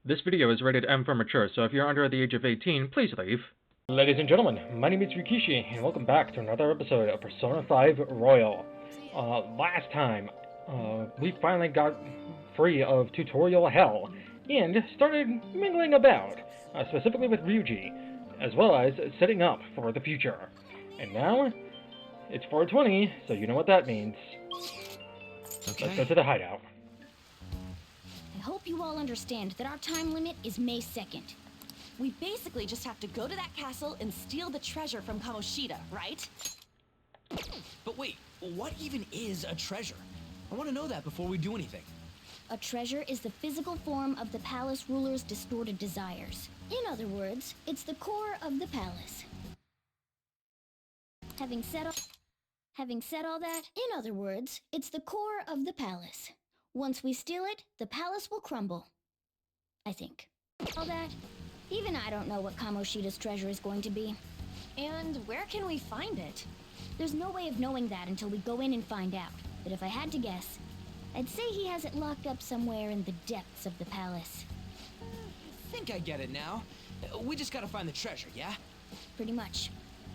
This video is rated M for mature, so if you're under the age of 18, please leave. Ladies and gentlemen, my name is Rikishi, and welcome back to another episode of Persona 5 Royal. Last time, we finally got free of tutorial hell, and started mingling about, specifically with Ryuji, as well as setting up for the future. And now, it's 420, so you know what that means. Okay. Let's go to the hideout. I hope you all understand that our time limit is May 2nd. We basically just have to go to that castle and steal the treasure from Kamoshida, right? But wait, what even is a treasure? I want to know that before we do anything. A treasure is the physical form of the palace ruler's distorted desires. In other words, it's the core of the palace. Having said all that, in other words, it's the core of the palace. Once we steal it, the palace will crumble. I think. All that, even I don't know what Kamoshida's treasure is going to be. And where can we find it? There's no way of knowing that until we go in and find out. But if I had to guess, I'd say he has it locked up somewhere in the depths of the palace. I think I get it now. We just gotta find the treasure, yeah? Pretty much.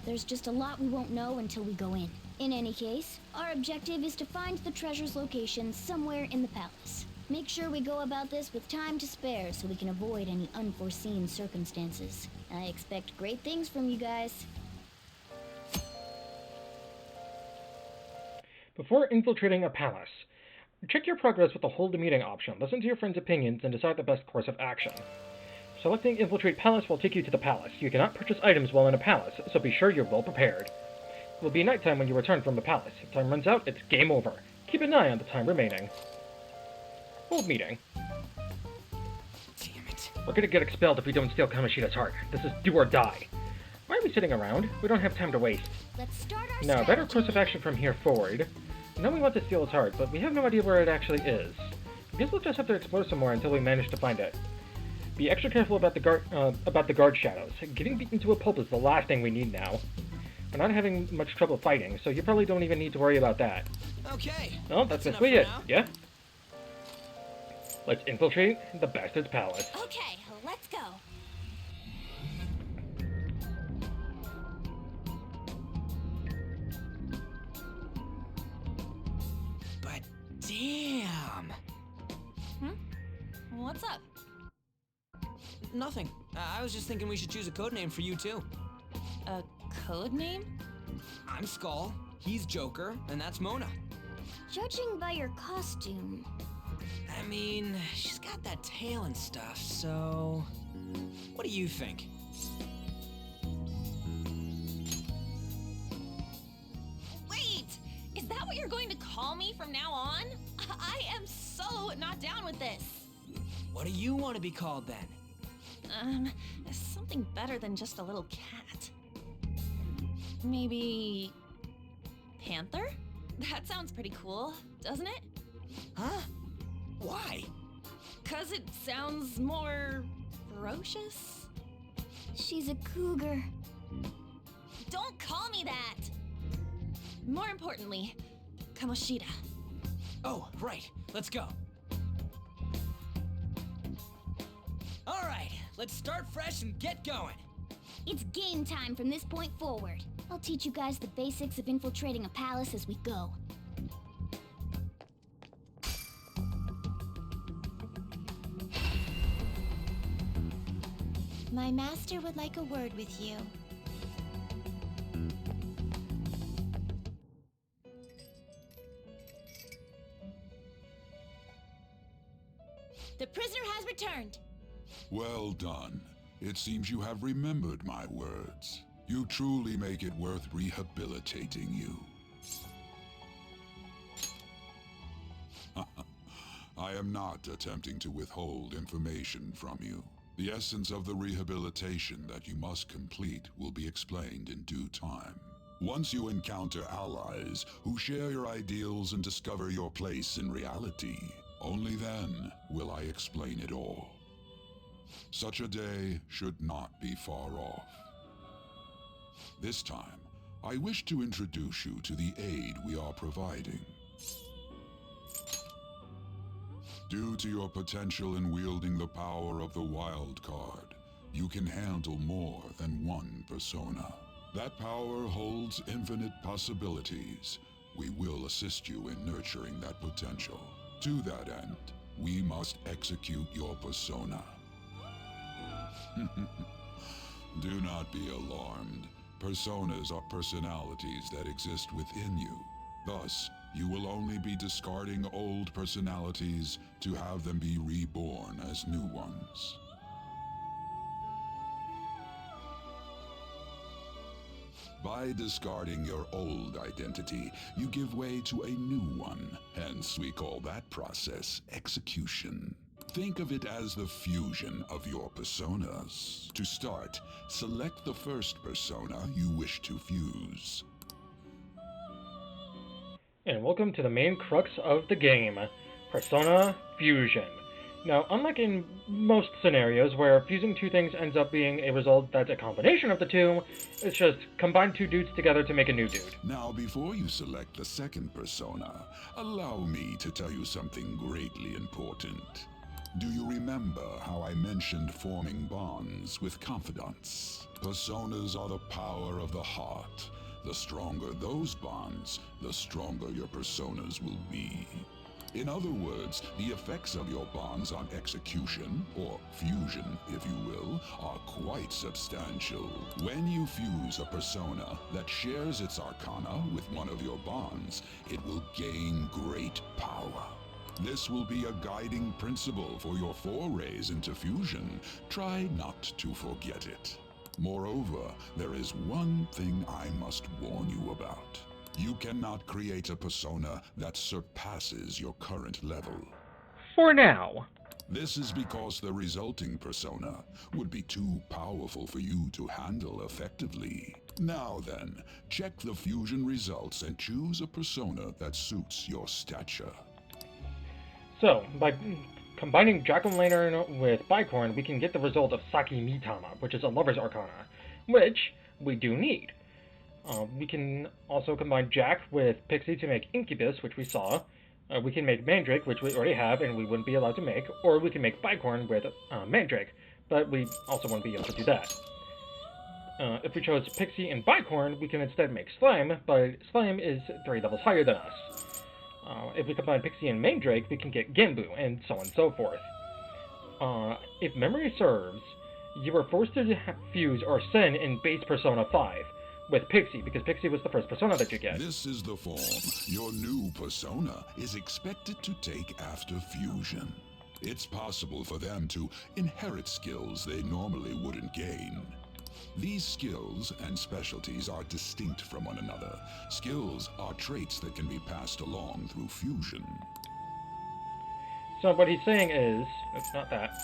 There's just a lot we won't know until we go in. In any case, our objective is to find the treasure's location somewhere in the palace. Make sure we go about this with time to spare so we can avoid any unforeseen circumstances. I expect great things from you guys. Before infiltrating a palace, check your progress with the hold the meeting option, listen to your friends' opinions, and decide the best course of action. Selecting Infiltrate Palace will take you to the palace. You cannot purchase items while in a palace, so be sure you're well prepared. It will be nighttime when you return from the palace. If time runs out, it's game over. Keep an eye on the time remaining. Hold meeting. Damn it. We're gonna get expelled if we don't steal Kamoshida's heart. This is do or die. Why are we sitting around? We don't have time to waste. Let's start our Now, better course of action from here forward. I know we want to steal his heart, but we have no idea where it actually is. I guess we'll just have to explore some more until we manage to find it. Be extra careful about the guard shadows. Getting beaten to a pulp is the last thing we need now. We're not having much trouble fighting, so you probably don't even need to worry about that. Okay. Well, that's basically it. Yeah? Let's infiltrate the bastard's palace. Okay, let's go. But damn. What's up? Nothing. I was just thinking we should choose a code name for you too. A code name? I'm Skull, he's Joker, and that's Mona. Judging by your costume... I mean, she's got that tail and stuff, so... What do you think? Wait! Is that what you're going to call me from now on? I am so not down with this. What do you want to be called then? Something better than just a little cat. Maybe... Panther? That sounds pretty cool, doesn't it? Huh? Why? 'Cause it sounds more... ferocious? She's a cougar. Don't call me that! More importantly, Kamoshida. Oh, right. Let's go. All right, let's start fresh and get going. It's game time from this point forward. I'll teach you guys the basics of infiltrating a palace as we go. My master would like a word with you. The prisoner has returned. Well done. It seems you have remembered my words. You truly make it worth rehabilitating you. I am not attempting to withhold information from you. The essence of the rehabilitation that you must complete will be explained in due time. Once you encounter allies who share your ideals and discover your place in reality, only then will I explain it all. Such a day should not be far off. This time, I wish to introduce you to the aid we are providing. Due to your potential in wielding the power of the wild card, you can handle more than one persona. That power holds infinite possibilities. We will assist you in nurturing that potential. To that end, we must execute your persona. Do not be alarmed. Personas are personalities that exist within you. Thus, you will only be discarding old personalities to have them be reborn as new ones. By discarding your old identity, you give way to a new one. Hence, we call that process execution. Think of it as the fusion of your personas. To start, select the first persona you wish to fuse. And welcome to the main crux of the game, Persona Fusion. Now, unlike in most scenarios where fusing two things ends up being a result that's a combination of the two, it's just combine two dudes together to make a new dude. Now, before you select the second persona, allow me to tell you something greatly important. Do you remember how I mentioned forming bonds with confidants? Personas are the power of the heart. The stronger those bonds, the stronger your personas will be. In other words, the effects of your bonds on execution, or fusion, if you will, are quite substantial. When you fuse a persona that shares its arcana with one of your bonds, it will gain great power. This will be a guiding principle for your forays into fusion. Try not to forget it. Moreover, there is one thing I must warn you about. You cannot create a persona that surpasses your current level. For now. This is because the resulting persona would be too powerful for you to handle effectively. Now then, check the fusion results and choose a persona that suits your stature. So, by combining Jack-o'-lantern with Bicorn, we can get the result of Saki Mitama, which is a lover's arcana, which we do need. We can also combine Jack with Pixie to make Incubus, which we saw. We can make Mandrake, which we already have and we wouldn't be allowed to make, or we can make Bicorn with Mandrake, but we also wouldn't be able to do that. If we chose Pixie and Bicorn, we can instead make Slime, but Slime is 3 levels higher than us. If we combine Pixie and Mandrake, we can get Genbu, and so on and so forth. If memory serves, you were forced to fuse Arsene in base Persona 5 with Pixie, because Pixie was the first persona that you get. This is the form your new persona is expected to take after fusion. It's possible for them to inherit skills they normally wouldn't gain. These skills and specialties are distinct from one another. Skills are traits that can be passed along through fusion. So what he's saying is... It's not that.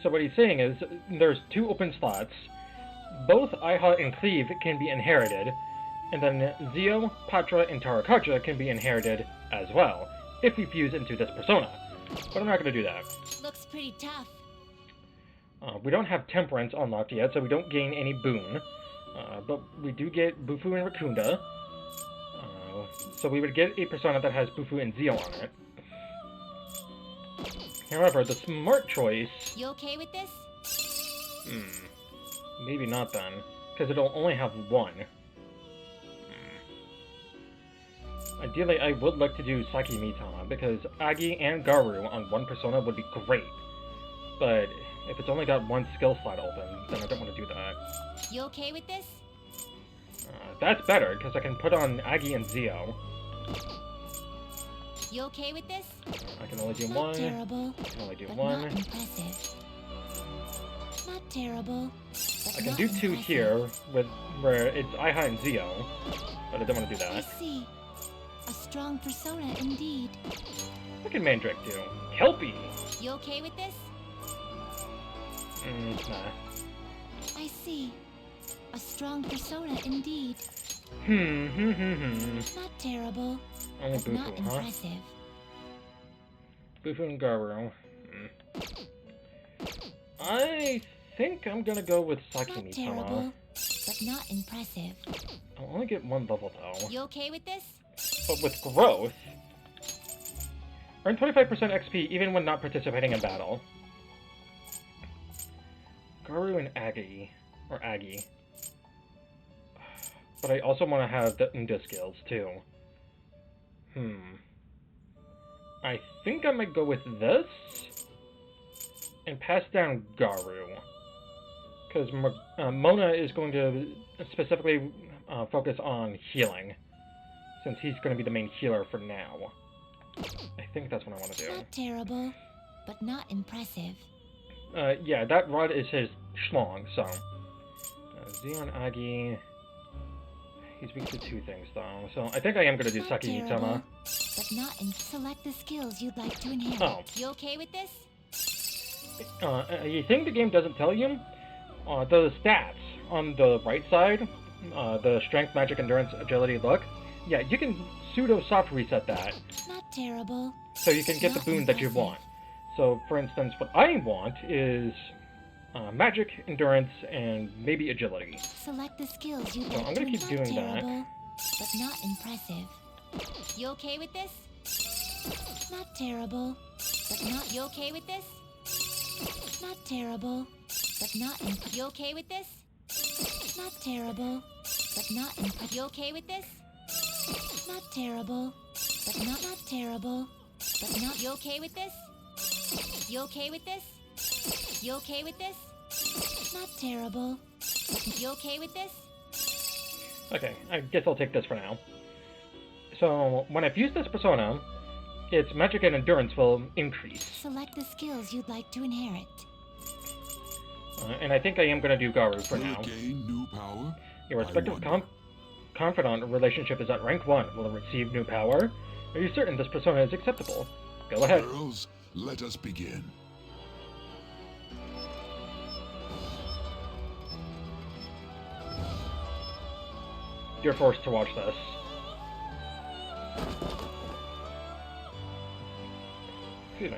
So what he's saying is, there's 2 open slots. Both Aiha and Cleve can be inherited, and then Zio, Patra, and Tarakacha can be inherited as well, if we fuse into this persona. But I'm not going to do that. Looks pretty tough. We don't have Temperance unlocked yet, so we don't gain any boon. But we do get Bufu and Rakunda. So we would get a persona that has Bufu and Zio on it. However, the smart choice... You okay with this? Maybe not then, because it'll only have 1. Ideally, I would like to do Saki Mitama, because Agi and Garu on 1 persona would be great. But if it's only got 1 skill slot open, then I don't want to do that. You okay with this? That's better, because I can put on Agi and Zio. You okay with this? I can only do Not 1. terrible, I can only do but 1. not impressive. Not terrible, but I can not do 2 impressive. here, where it's Aiha and Zio, but I don't want to do I that. see. A strong persona indeed. What can Mandrake do? Kelpie! You okay with this? Nah. I see. A strong persona indeed. Not terrible, Only but not Bufu, huh? impressive. Bufu and Garu. I think I'm gonna go with Saki Not Mitama. terrible, but not impressive. I'll only get 1 level though. You okay with this? But with growth, Earn 25% XP even when not participating in battle. Garu and Aggie. Or Aggie. But I also want to have the Unda skills, too. I think I might go with this. And pass down Garu. Because Mona is going to specifically focus on healing. Since he's going to be the main healer for now. I think that's what I want to do. Not terrible, but not impressive. Yeah, that rod is his schlong, so. Zeon Agi. He's weak to 2 things, though. So I think I am going to do Not Saki terrible, Mitama. but not in. Select the skills you'd like to inherit. Oh. You okay with this? You think the game doesn't tell you? The stats on the right side, the strength, magic, endurance, agility, luck. Yeah, you can pseudo soft reset that. Not terrible. So you can get the boon that you want. So, for instance, what I want is magic, endurance, and maybe agility. Select the skills you'd So like I'm to gonna keep doing that. terrible, but not impressive. You okay with this? Not terrible, but not. You okay with this? Not terrible, but not. You okay with this? Not terrible, but not. You okay with this? Not terrible, but not. Not terrible, but not. You okay with this? You okay with this? You okay with this? Not terrible. But you okay with this? Okay, I guess I'll take this for now. So, when I've used this persona, its magic and endurance will increase. Select the skills you'd like to inherit. And I think I am going to do Garu for Will now. it gain new power? Your respective I wonder. confidant relationship is at rank 1. Will it receive new power? Are you certain this persona is acceptable? Go ahead. Girls, let us begin. You're forced to watch this. Excuse me.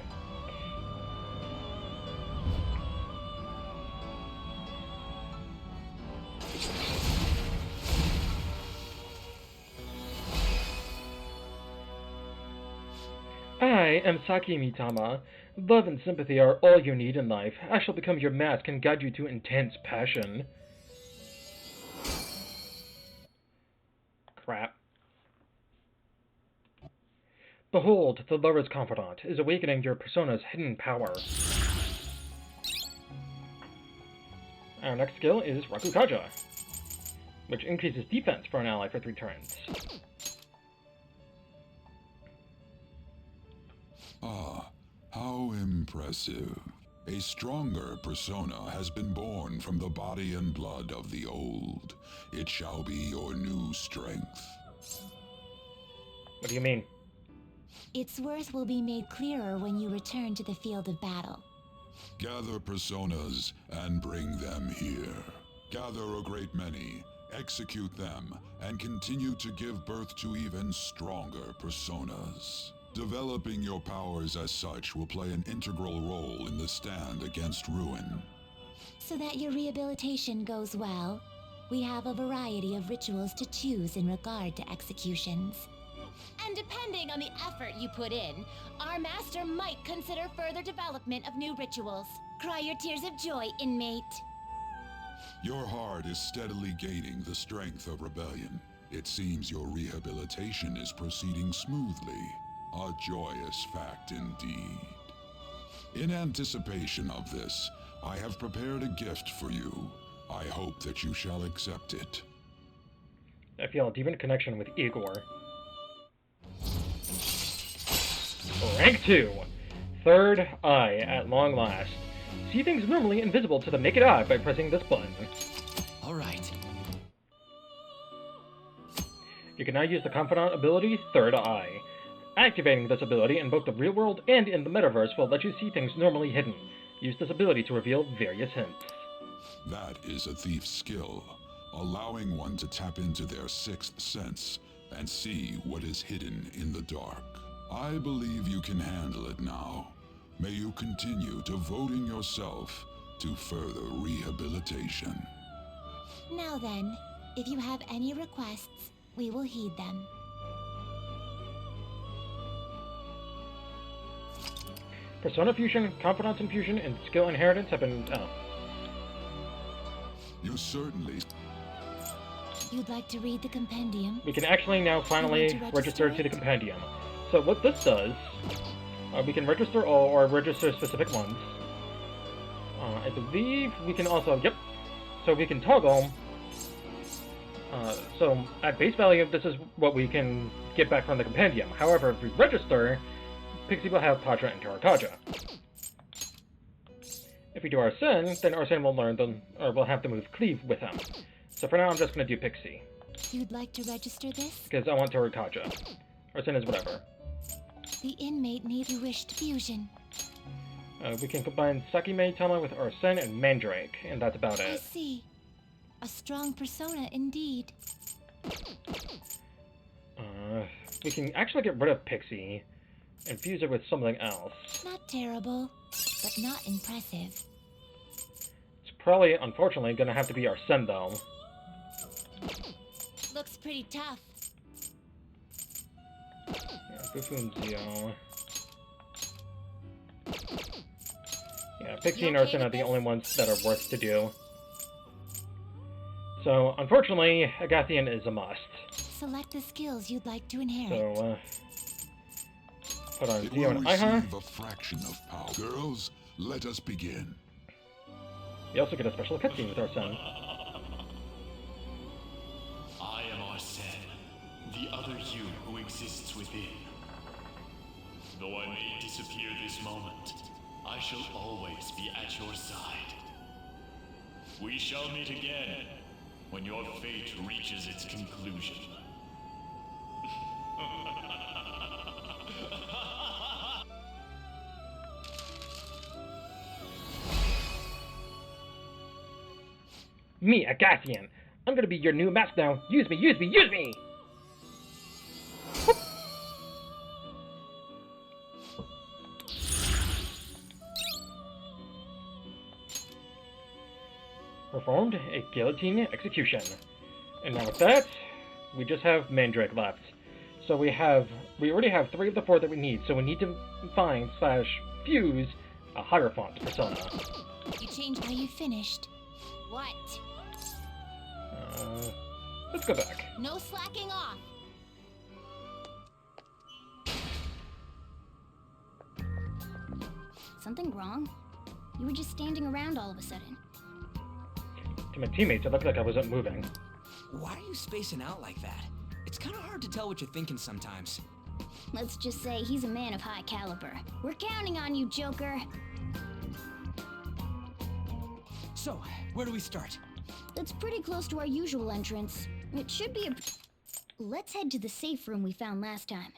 I am Saki Mitama. Love and sympathy are all you need in life. I shall become your mask and guide you to intense passion. Crap. Behold, the lover's confidant is awakening your persona's hidden power. Our next skill is Rakukaja, which increases defense for an ally for 3 turns. Ah, how impressive. A stronger persona has been born from the body and blood of the old. It shall be your new strength. What do you mean? Its worth will be made clearer when you return to the field of battle. Gather personas and bring them here. Gather a great many, execute them, and continue to give birth to even stronger personas. Developing your powers as such will play an integral role in the stand against ruin. So that your rehabilitation goes well, we have a variety of rituals to choose in regard to executions. And depending on the effort you put in, our master might consider further development of new rituals. Cry your tears of joy, inmate. Your heart is steadily gaining the strength of rebellion. It seems your rehabilitation is proceeding smoothly. A joyous fact indeed. In anticipation of this, I have prepared a gift for you. I hope that you shall accept it. I feel a deepened connection with Igor. Rank 2. Third Eye at long last. See things normally invisible to the naked eye by pressing this button. Alright. You can now use the Confidant ability Third Eye. Activating this ability in both the real world and in the metaverse will let you see things normally hidden. Use this ability to reveal various hints. That is a thief's skill, allowing one to tap into their 6th sense and see what is hidden in the dark. I believe you can handle it now. May you continue devoting yourself to further rehabilitation. Now then, if you have any requests, we will heed them. Persona Fusion, Confidence Infusion, and Skill Inheritance have been... oh. You certainly... You'd like to read the compendium? We can actually now finally register to the compendium. So what this does, we can register all or register specific ones. I believe we can also, yep, so we can toggle. So at base value, this is what we can get back from the compendium. However, if we register, Pixie will have Padra and Tarakaja. If we do Arsene, then Arsene will learn the, or will have to move Cleave with him. So for now, I'm just going to do Pixie. You'd like to register this? Because I want Tarakaja. Arsene is whatever. The inmate needs you wished fusion. We can combine Sakime Tama with Arsene and Mandrake, and that's about I it. see. A strong persona indeed. We can actually get rid of Pixie and fuse it with something else. Not terrible, but not impressive. It's probably, unfortunately, gonna have to be Arsene, though. Looks pretty tough. Yeah, Bufunzio. Yeah, Pixie and Arsene are the only ones that are worth to do. So, unfortunately, Agathian is a must. Select the skills you'd like to inherit. So, put on It Zio will and Iha. receive a fraction of power. Girls, let us begin. You also get a special cutscene with Arsene. I am Arsene, the other you who exists within. Though I may disappear this moment, I shall always be at your side. We shall meet again when your fate reaches its conclusion. Me, Agathian. I'm gonna be your new mask now. Use me, use me, use me! Performed a guillotine execution. And now with that, we just have Mandrake left. So we already have 3 of the 4 that we need, so we need to find / fuse a Hierophant persona. You changed. Are you finished? What? Let's go back. No slacking off. Something wrong? You were just standing around all of a sudden. To my teammates, it looked like I wasn't moving. Why are you spacing out like that? It's kind of hard to tell what you're thinking sometimes. Let's just say he's a man of high caliber. We're counting on you, Joker. So, where do we start? That's pretty close to our usual entrance. It should be a... Let's head to the safe room we found last time.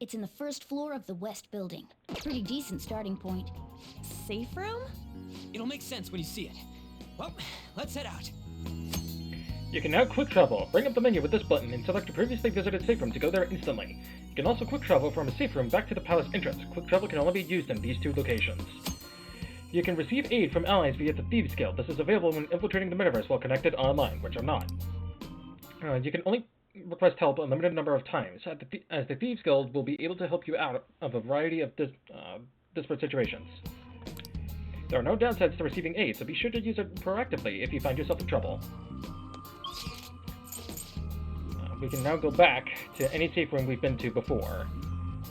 It's in the first floor of the west building. Pretty decent starting point. Safe room? It'll make sense when you see it. Well, let's head out. You can now quick travel. Bring up the menu with this button and select a previously visited safe room to go there instantly. You can also quick travel from a safe room back to the palace entrance. Quick travel can only be used in these 2 locations. You can receive aid from allies via the Thieves Guild. This is available when infiltrating the metaverse while connected online, which I'm not. You can only request help a limited number of times, as the Thieves Guild will be able to help you out of a variety of disparate situations. There are no downsides to receiving aid, so be sure to use it proactively if you find yourself in trouble. We can now go back to any safe room we've been to before.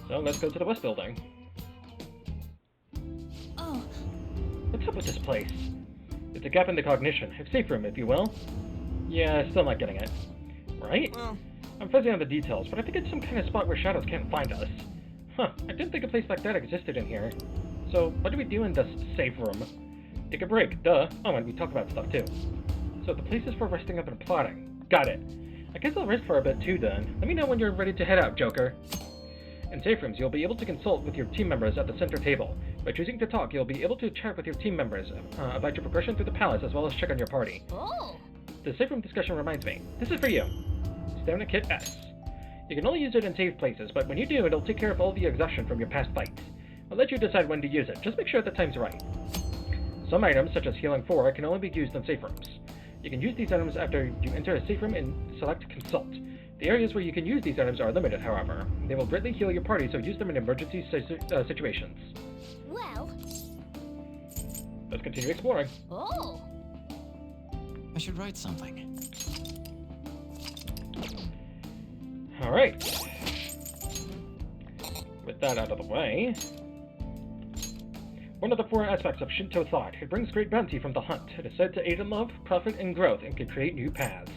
So let's go to the west building. Oh, What's up with this place? It's a gap in the cognition, a safe room, if you will. Yeah, still not getting it. Right? Well, I'm fuzzy on the details, but I think it's some kind of spot where shadows can't find us. Huh, I didn't think a place like that existed in here. So, what do we do in this safe room? Take a break, duh. Oh, and we talk about stuff too. So, the place is for resting up and plotting. Got it. I guess I'll rest for a bit too then. Let me know when you're ready to head out, Joker. In safe rooms, you'll be able to consult with your team members at the center table. By choosing to talk, you'll be able to chat with your team members about your progression through the palace as well as check on your party. oh. The safe room discussion reminds me. This is for you. Stamina Kit S. You can only use it in safe places, but when you do, it'll take care of all the exhaustion from your past fights. I'll let you decide when to use it. Just make sure the time's right. Some items, such as Healing 4, can only be used in safe rooms. You can use these items after you enter a safe room and select Consult. The areas where you can use these items are limited, however. They will greatly heal your party, so use them in emergency situations. Well... Let's continue exploring. Oh! I should write something. Alright. With that out of the way... One of the 4 aspects of Shinto thought, it brings great bounty from the hunt. It is said to aid in love, profit, and growth, and can create new paths.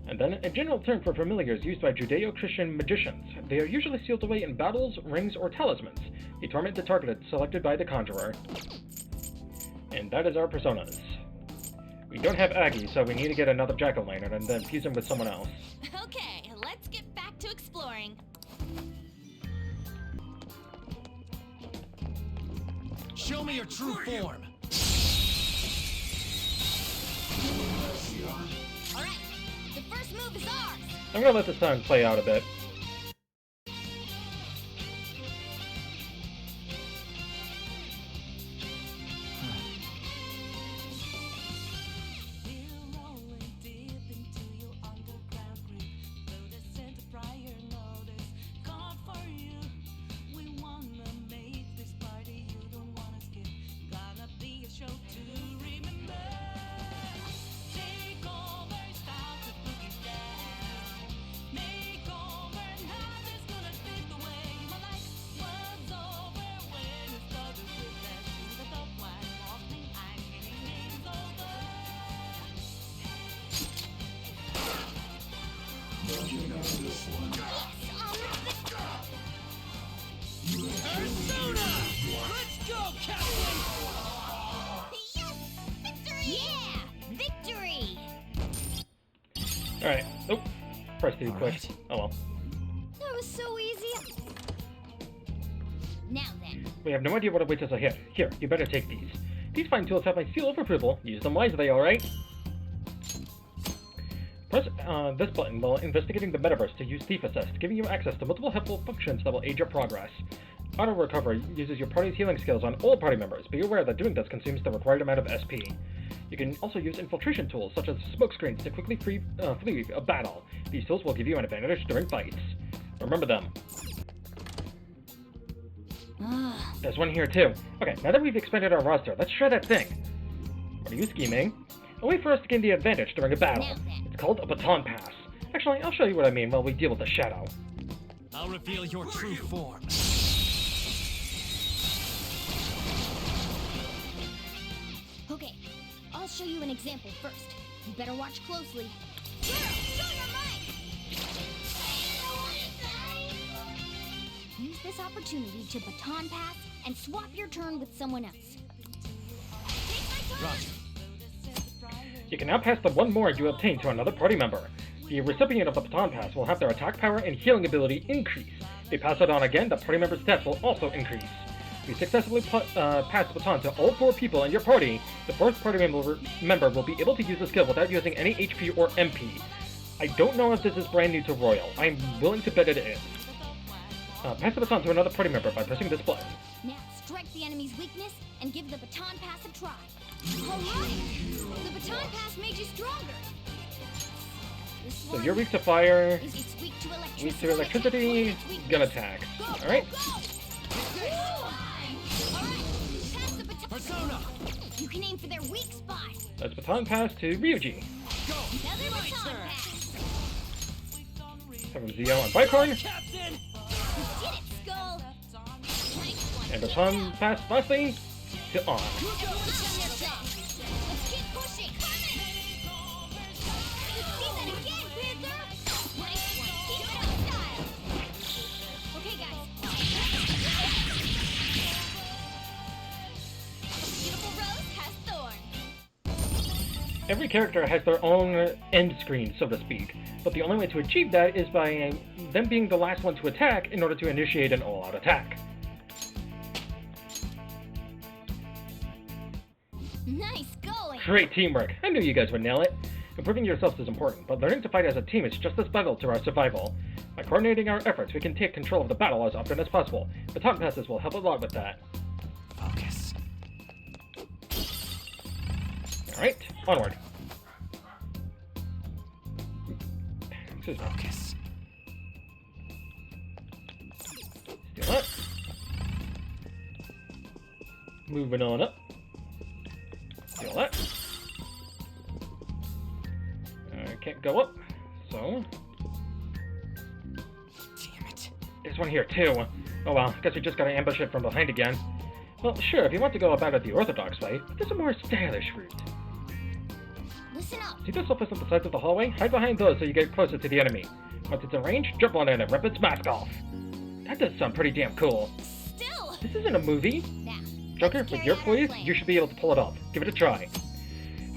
And then, a general term for familiars used by Judeo-Christian magicians. They are usually sealed away in battles, rings, or talismans. They torment the target selected by the conjurer. And that is our personas. We don't have Aggie, so we need to get another jack-o'-lantern and then fuse him with someone else. Okay, let's get back to exploring. Show me your true form. All right, the first move is ours. I'm gonna let this time play out a bit. Persona! Let's go, Captain! Yes! Victory! Yeah! Victory! Alright. Oh, press too quick. Alright. Oh well. That was so easy. Now then. We have no idea what awaits us ahead. Here, you better take these. These fine tools have my seal of approval. Use them wisely, alright? Press this button while investigating the metaverse to use Thief Assist, giving you access to multiple helpful functions that will aid your progress. Auto Recovery uses your party's healing skills on all party members. Be aware that doing this consumes the required amount of SP. You can also use infiltration tools, such as smoke screens, to quickly flee a battle. These tools will give you an advantage during fights. Remember them. There's one here too. Okay, now that we've expanded our roster, let's try that thing. What are you scheming? A way for us to gain the advantage during a battle. It's called a baton pass. Actually, I'll show you what I mean while we deal with the shadow. I'll reveal your true form. Okay, I'll show you an example first. You better watch closely. Show your might! Use this opportunity to baton pass and swap your turn with someone else. Take my turn! Roger. You can now pass the one more you obtain to another party member. The recipient of the baton pass will have their attack power and healing ability increase. If they pass it on again, the party member's stats will also increase. If you successfully pass the baton to all 4 people in your party, the 4th party member will be able to use the skill without using any HP or MP. I don't know if this is brand new to Royal. I'm willing to bet it is. Pass the baton to another party member by pressing this button. Now strike the enemy's weakness and give the baton pass a try. Alright! The baton pass made you stronger! This So one you're weak to fire, is weak to electricity. weak to electricity, gun attack. Alright? Pass the baton. Persona! You can aim for their weak spot. Let's baton pass to Ryuji. Another baton pass. Have him Zio on Bicorn. Captain! You did it, Skull. Nice one. And baton pass lastly to On. Let's keep pushing. Let's see that again, Panther. Nice one. Keep it up, style. Okay, guys. Beautiful rose has thorns. Every character has their own end screen, so to speak, but the only way to achieve that is by them being the last one to attack in order to initiate an all-out attack. Nice going. Great teamwork! I knew you guys would nail it! Improving yourselves is important, but learning to fight as a team is just as vital to our survival. By coordinating our efforts, we can take control of the battle as often as possible. Baton passes will help a lot with that. Focus. Alright, onward. Excuse me. Focus. Steal that. moving on up. Feel that. Can't go up, so... Damn it. There's one here, too. Oh well, guess we just gotta ambush it from behind again. Well, sure, if you want to go about it the orthodox way, but there's a more stylish route. Listen up. See those sofas on the sides of the hallway? Hide behind those so you get closer to the enemy. Once it's in range, jump on it and rip its mask off. That does sound pretty damn cool. Still. This isn't a movie. Now, Joker, let's with carry your out our poise, plan. you should be able to pull it off. Give it a try.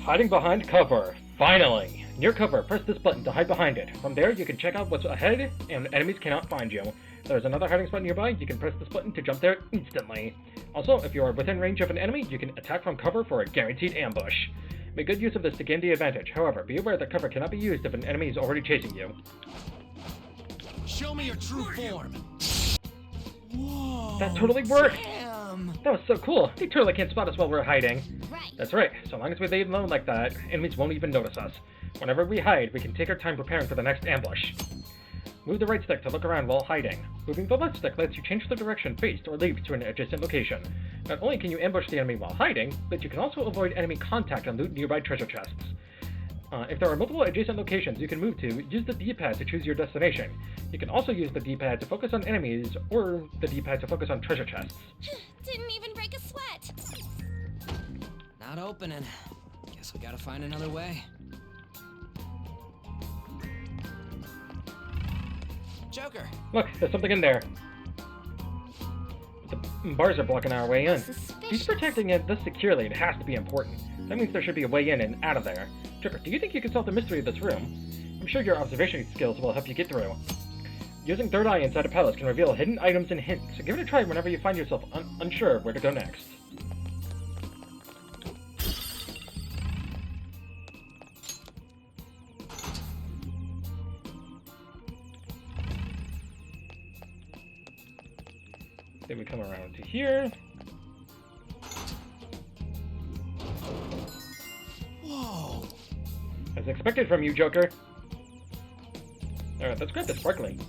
Hiding behind cover. Finally! Near cover, press this button to hide behind it. From there, you can check out what's ahead, and enemies cannot find you. There's another hiding spot nearby. You can press this button to jump there instantly. Also, if you are within range of an enemy, you can attack from cover for a guaranteed ambush. Make good use of this to gain the advantage. However, be aware that cover cannot be used if an enemy is already chasing you. Show me your true form. Whoa. That totally worked! Damn. That was so cool! They totally can't spot us while we're hiding. Right. That's right. So long as we leave alone like that, enemies won't even notice us. Whenever we hide, we can take our time preparing for the next ambush. Move the right stick to look around while hiding. Moving the left stick lets you change the direction faced or leave to an adjacent location. Not only can you ambush the enemy while hiding, but you can also avoid enemy contact and loot nearby treasure chests. If there are multiple adjacent locations you can move to, use the D-pad to choose your destination. You can also use the D-pad to focus on enemies, or the D-pad to focus on treasure chests. Didn't even break a sweat. Not opening. Guess we gotta find another way. Joker. Look, there's something in there. The bars are blocking our way in. If he's Suspicious. protecting it this securely, it has to be important. That means there should be a way in and out of there. Joker, do you think you can solve the mystery of this room? I'm sure your observation skills will help you get through. Using third eye inside a palace can reveal hidden items and hints, so give it a try whenever you find yourself unsure where to go next. Then we come around to here. Whoa. As expected from you, Joker. Alright, let's grab the sparkling.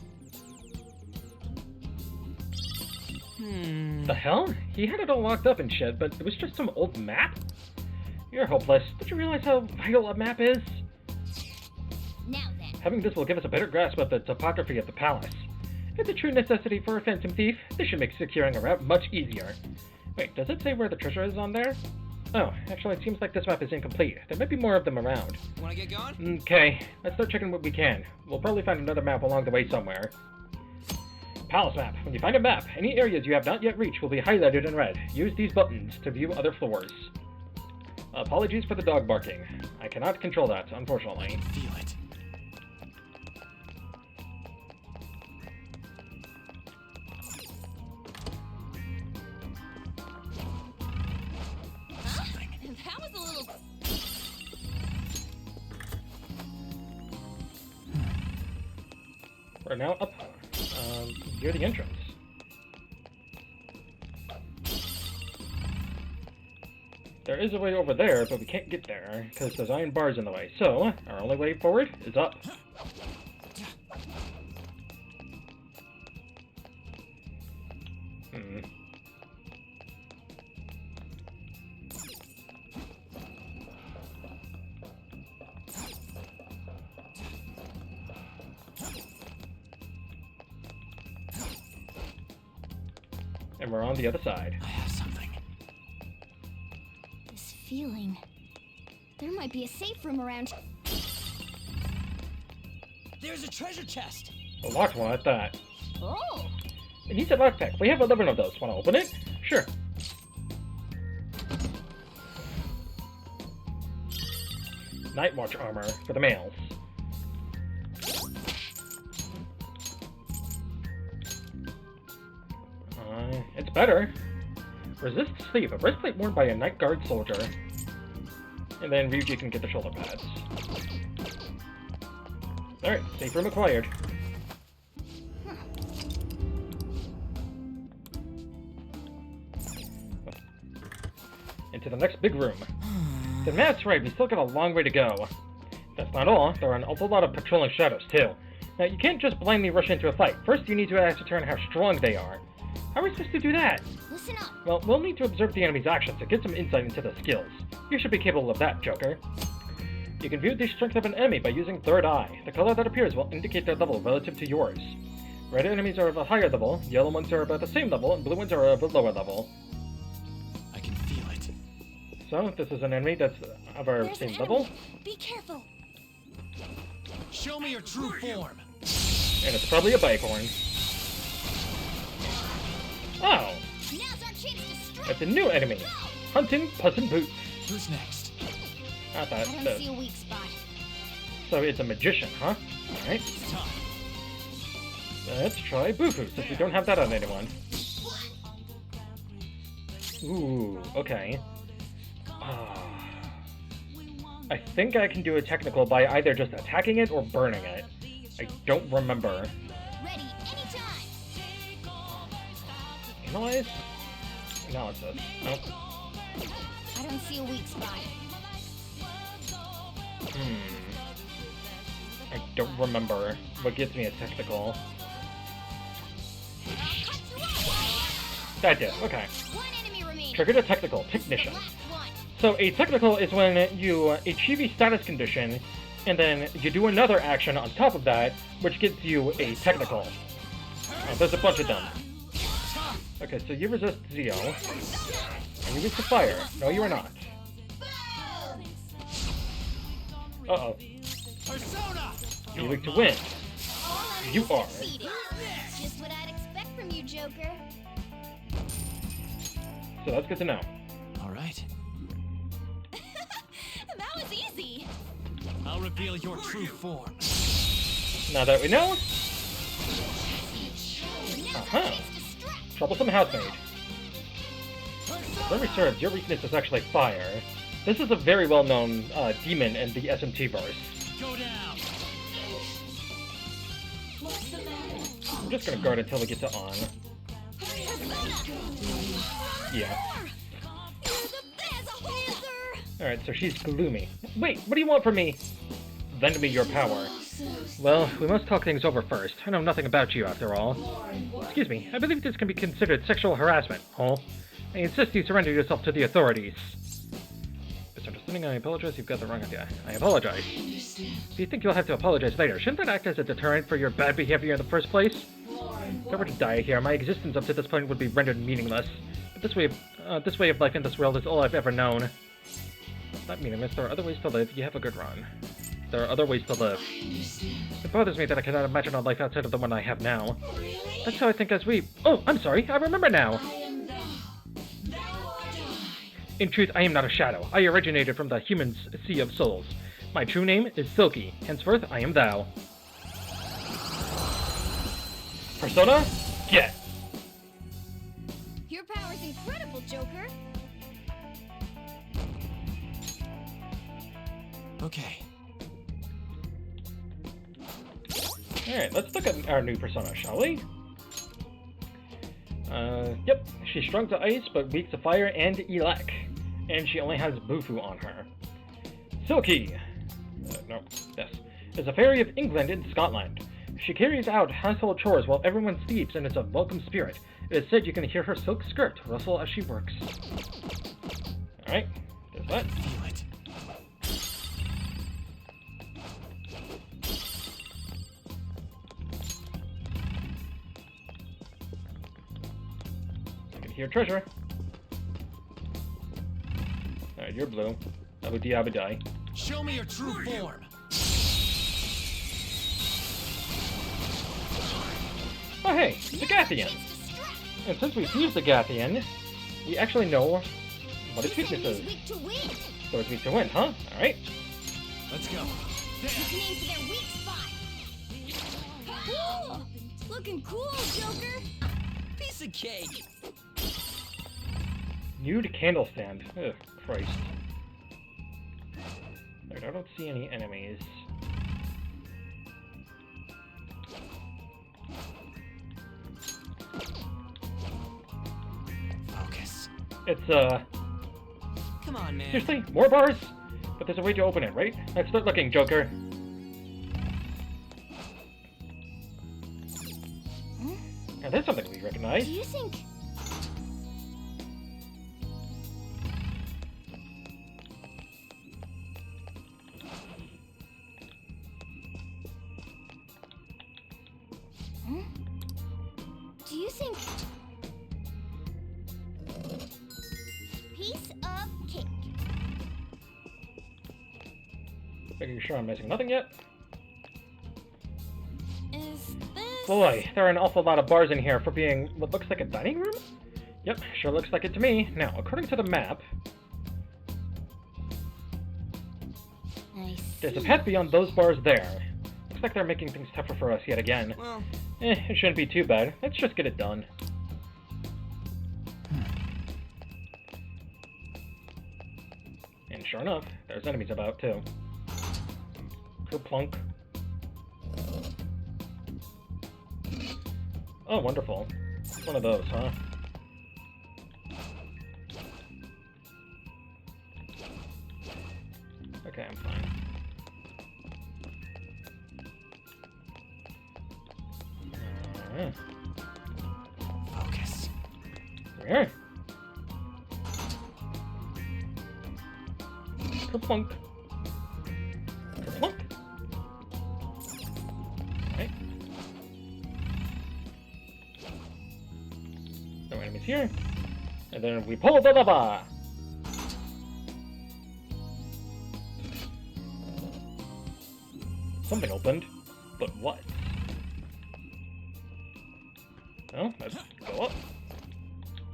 The hell? He had it all locked up and shit, but it was just some old map? You're hopeless. Don't you realize how vital a map is? Now then. Having this will give us a better grasp of the topography of the palace. It's a true necessity for a phantom thief. This should make securing a route much easier. Wait, does it say where the treasure is on there? Oh, actually it seems like this map is incomplete. There might be more of them around. Wanna get going? Okay, let's start checking what we can. We'll probably find another map along the way somewhere. Palace map. When you find a map, any areas you have not yet reached will be highlighted in red. Use these buttons to view other floors. Apologies for the dog barking. I cannot control that, unfortunately. Feel it. That was a little. We're now up near the entrance. There is a way over there, but we can't get there because there's iron bars in the way. So, our only way forward is up. And we're on the other side. I have something. This feeling. There might be a safe room around. There's a treasure chest. A locked one at that. Oh! It needs a lockpick. We have 11 of those. Want to open it? Sure. Night Watch armor for the males. It's better. Resist sleep, a breastplate worn by a night guard soldier. And then Ryuji can get the shoulder pads. Alright, safe room acquired. Into the next big room. The math's right, we still got a long way to go. That's not all, there are an awful lot of patrolling shadows too. Now, you can't just blindly rush into a fight. First, you need to ascertain how strong they are. How are we supposed to do that? Listen up. Well, we'll need to observe the enemy's actions to get some insight into the skills. You should be capable of that, Joker. You can view the strength of an enemy by using Third Eye. The color that appears will indicate their level relative to yours. Red enemies are of a higher level, yellow ones are about the same level, and blue ones are of a lower level. I can feel it. So, this is an enemy that's of our There's same an level, enemy. Be careful. Show me your true form. and it's probably a bicorn. Oh, Now's our chance to strike. it's a new enemy. Hunting Puss in Boots. Who's next? I I thought don't that. see a weak spot. So it's a magician, huh? Alright, It's time. let's try Bufu, since we don't have that on anyone. Ooh, okay. I think I can do a technical by either just attacking it or burning it. I don't remember. Ready anytime. Analyze? Analysis. Nope. I don't see a weak spot. I don't remember what gives me a technical. That did, okay. One enemy remaining. Triggered a technical, Technician. Last one. So a technical is when you achieve a status condition, and then you do another action on top of that, which gives you a technical. There's a bunch of them. Okay, so you resist Zeo. And you resist fire. No, you are not. Uh-oh. Persona! You're weak to wind. You are. Defeated. Just what I'd expect from you, Joker. So that's good to know. All right. That was easy. I'll reveal your true form. Now that we know, Now's our Uh-huh. chance to strike. troublesome housemaid. Memory serves, your weakness is actually fire. This is a very well-known demon in the SMT verse. Go down. I'm just gonna guard until we get to on. Yeah. Alright, so she's gloomy. Wait, what do you want from me? Lend me your power. Well, we must talk things over first. I know nothing about you, after all. Excuse me, I believe this can be considered sexual harassment, Hall. I insist you surrender yourself to the authorities. Misunderstanding, I apologize, you've got the wrong idea. I apologize. If you think you'll have to apologize later, shouldn't that act as a deterrent for your bad behavior in the first place? If I were to die here, my existence up to this point would be rendered meaningless. But this way of life in this world is all I've ever known. Not meaningless, there are other ways to live. You have a good run. There are other ways to live. It bothers me that I cannot imagine a life outside of the one I have now. That's how I think as we... Oh, I'm sorry, I remember now! In truth, I am not a shadow. I originated from the human sea of souls. My true name is Silky. Henceforth, I am thou. Persona, get! Your power's incredible, Joker. Okay. Alright, let's look at our new persona, shall we? Yep. She's strong to ice, but weak to fire and elec. And she only has Bufu on her. Silky! No, yes. Is a fairy of England and Scotland. She carries out household chores while everyone sleeps and is a welcome spirit. It is said you can hear her silk skirt rustle as she works. Alright, there's that. Feel it. I can hear treasure. Alright, you're blue. Abu Diabu die. Show me your true form. Oh hey, the Gathian! And since we've used the Gathian, we actually know what its weakness is. Weak to wind. So it's weak to win, huh? Alright. Let's go. You can aim for their weak spot. Cool. Looking cool, Joker. Piece of cake. Nude candle stand. Ugh, Christ. Alright, I don't see any enemies. Focus. It's, Come on, man. seriously? More bars? But there's a way to open it, right? Let's start looking, Joker. Now there's something we recognize. Do you think missing? Piece of cake. Making sure I'm missing nothing yet. Is this... Boy, there are an awful lot of bars in here for being what looks like a dining room? Yep, sure looks like it to me. Now, according to the map, I there's a see. path beyond those bars there. Looks like they're making things tougher for us yet again. Well, It shouldn't be too bad. Let's just get it done. And sure enough, there's enemies about, too. Kerplunk. Oh, wonderful. One of those, huh? Okay, I'm fine. focus. Here. Kerplunk. Kerplunk. Right. No enemies here. And then we pull the lever. Something opened. But what? Well, let's go up.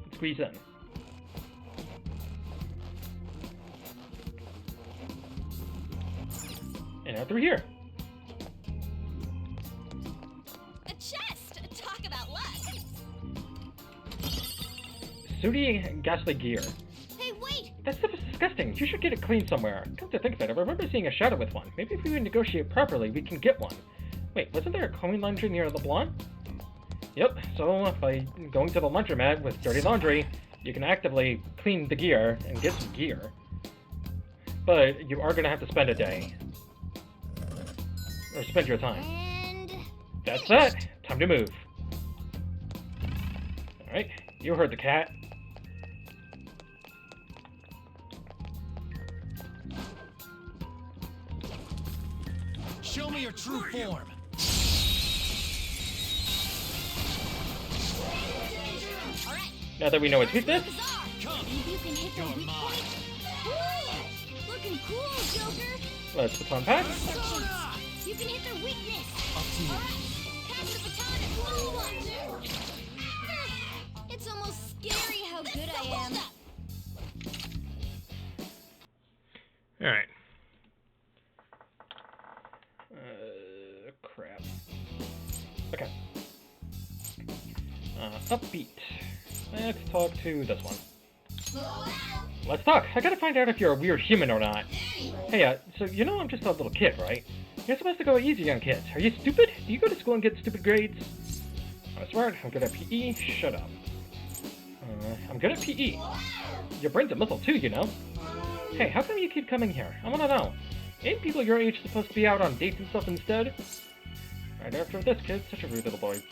Let's squeeze in. And out through here. A chest! Talk about luck! Sooty ghastly gear. Hey, wait! That stuff is disgusting. You should get it cleaned somewhere. Come to think of it, I remember seeing a shadow with one. Maybe if we negotiate properly, we can get one. Wait, wasn't there a coin laundry near LeBlanc? Yep, so by going to the laundromat with dirty laundry, you can actively clean the gear and get some gear. But you are going to have to spend a day. Or spend your time. And... That's it! Time to move. Alright, you heard the cat. Show me your true form. Now that we know its weakness, Maybe you can hit the weak point? Woo! Looking cool, Joker! let's baton pass. You can hit their weakness! Up to you. Alright, pass the baton and follow up! It's almost scary how good I am. Alright. Crap. Okay. Upbeat. Let's talk to this one. Let's talk. I gotta find out if you're a weird human or not. Hey, so you know I'm just a little kid, right? You're supposed to go easy on kids. Are you stupid? Do you go to school and get stupid grades? I'm smart. I'm good at PE. Shut up. I'm good at PE. Your brain's a muscle too, you know? Hey, how come you keep coming here? I wanna know. Ain't people your age supposed to be out on dates and stuff instead? Right after this, kid. Such a rude little boy.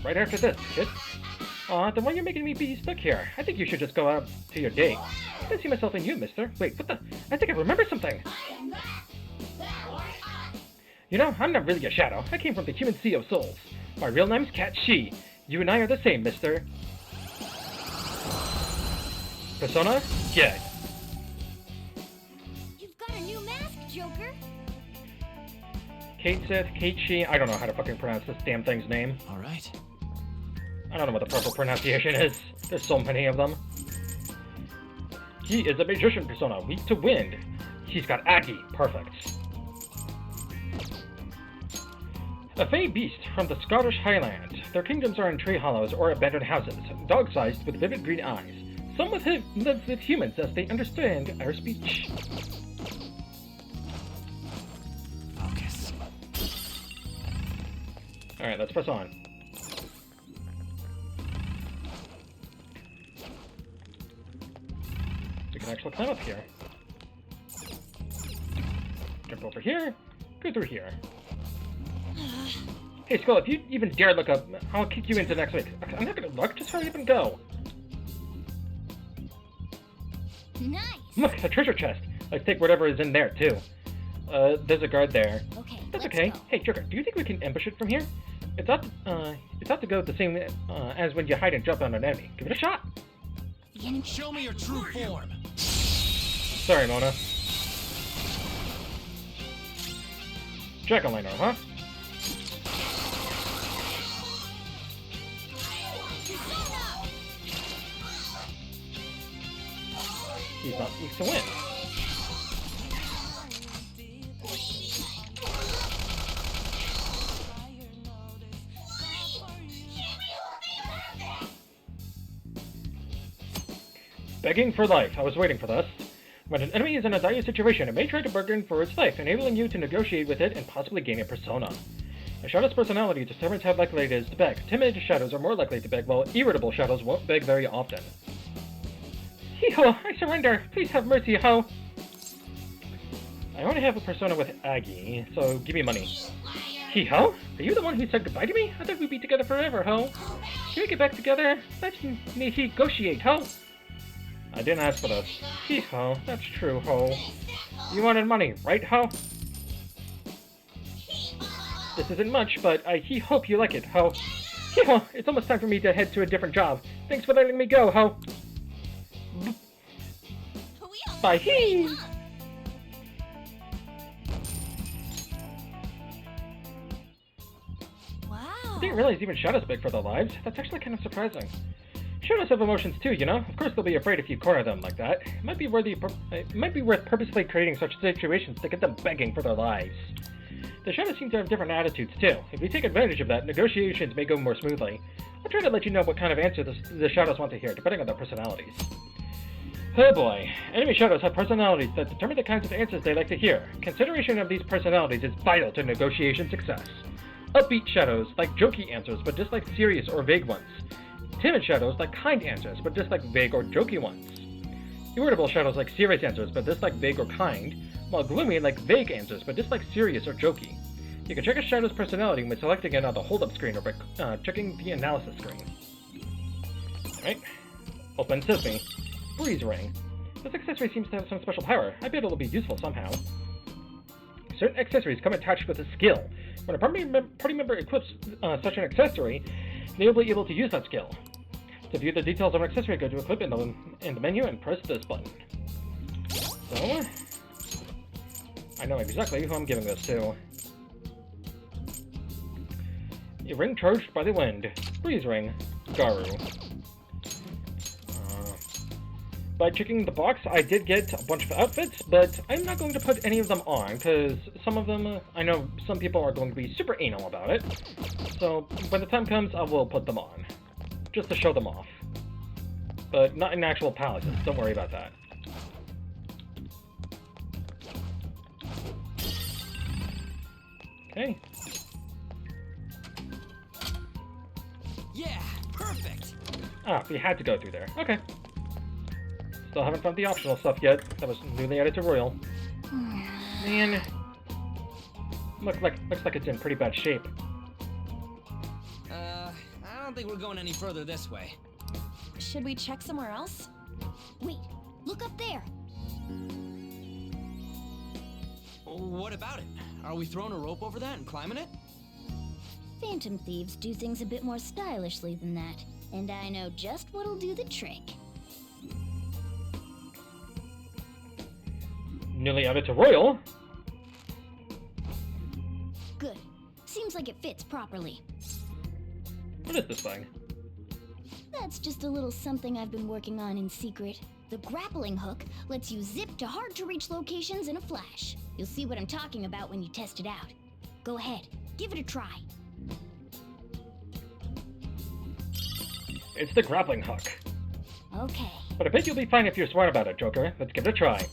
Right after this, kid. Aw, then why are you making me be stuck here? I think you should just go out to your date. I can see myself in you, mister. Wait, what the? I think I remember something. You know, I'm not really a shadow. I came from the human sea of souls. My real name's Cat She. You and I are the same, mister. Persona? Yeah. You've got a new mask, Joker! Kate Sith, Kate She. I don't know how to fucking pronounce this damn thing's name. All right. I don't know what the proper pronunciation is. There's so many of them. He is a magician persona, weak to wind. He's got Aki. Perfect. A fey beast from the Scottish Highlands. Their kingdoms are in tree hollows or abandoned houses, dog-sized with vivid green eyes. Some live with humans as they understand our speech. Focus. Alright, let's press on. We can actually climb up here. Jump over here. Go through here. Hey, Skull, if you even dare look up, I'll kick you into next week. I'm not gonna look, just hurry up and go. Nice! Look, a treasure chest. Let's take whatever is in there, too. There's a guard there. Okay, That's let's okay. go. Hey, Joker, do you think we can ambush it from here? It's out to go the same as when you hide and jump on an enemy. Give it a shot. Show me your true form. Sorry, Mona. Jack-o'-lantern, huh? He's not weak to win. Begging for life. I was waiting for this. When an enemy is in a dire situation, it may try to bargain for its life, enabling you to negotiate with it and possibly gain a persona. A shadow's personality determines how likely it is to beg. Timid shadows are more likely to beg, while irritable shadows won't beg very often. Hee-ho! I surrender! Please have mercy, ho! I only have a persona with Aggie, so give me money. Hee-ho? Are you the one who said goodbye to me? I thought we'd be together forever, ho! Can we get back together? Let's negotiate, ho! I didn't ask for this. Hee-ho, that's true, ho. You wanted money, right, ho? This isn't much, but I hope you like it, ho. Hee-ho, it's almost time for me to head to a different job. Thanks for letting me go, ho. Bye, hee! Wow. I didn't realize even shadows beg for their lives. That's actually kind of surprising. Shadows have emotions too, you know? Of course they'll be afraid if you corner them like that. It might be worth purposely creating such situations to get them begging for their lives. The shadows seem to have different attitudes too. If we take advantage of that, negotiations may go more smoothly. I'll try to let you know what kind of answer the shadows want to hear, depending on their personalities. Oh boy. Enemy shadows have personalities that determine the kinds of answers they like to hear. Consideration of these personalities is vital to negotiation success. Upbeat shadows like jokey answers but dislike serious or vague ones. Timid shadows like kind answers, but dislike vague or jokey ones. Irritable shadows like serious answers, but dislike vague or kind, while gloomy like vague answers, but dislike serious or jokey. You can check a shadow's personality by selecting it on the hold-up screen or by checking the analysis screen. Alright. Open Sesame. Breeze Ring. This accessory seems to have some special power. I bet it'll be useful somehow. Certain accessories come attached with a skill. When a party member equips such an accessory, they will be able to use that skill. To view the details of an accessory, go to Equip in the menu and press this button. So, I know exactly who I'm giving this to. A ring charged by the wind. Breeze Ring. Garu. By checking the box, I did get a bunch of outfits, but I'm not going to put any of them on, because some of them, I know some people are going to be super anal about it. So, when the time comes, I will put them on. Just to show them off. But not in actual palaces, don't worry about that. Okay. Yeah, perfect. Ah, we had to go through there. Okay. Still haven't found the optional stuff yet. That was newly added to Royal. Man. Looks like it's in pretty bad shape. I don't think we're going any further this way. Should we check somewhere else? Wait, look up there. What about it? Are we throwing a rope over that and climbing it? Phantom thieves do things a bit more stylishly than that, and I know just what'll do the trick. Newly added to Royal. Good. Seems like it fits properly. What is this thing? That's just a little something I've been working on in secret. The grappling hook lets you zip to hard-to-reach locations in a flash. You'll see what I'm talking about when you test it out. Go ahead, give it a try. It's the grappling hook. Okay. But I bet you'll be fine if you're smart about it, Joker. Let's give it a try.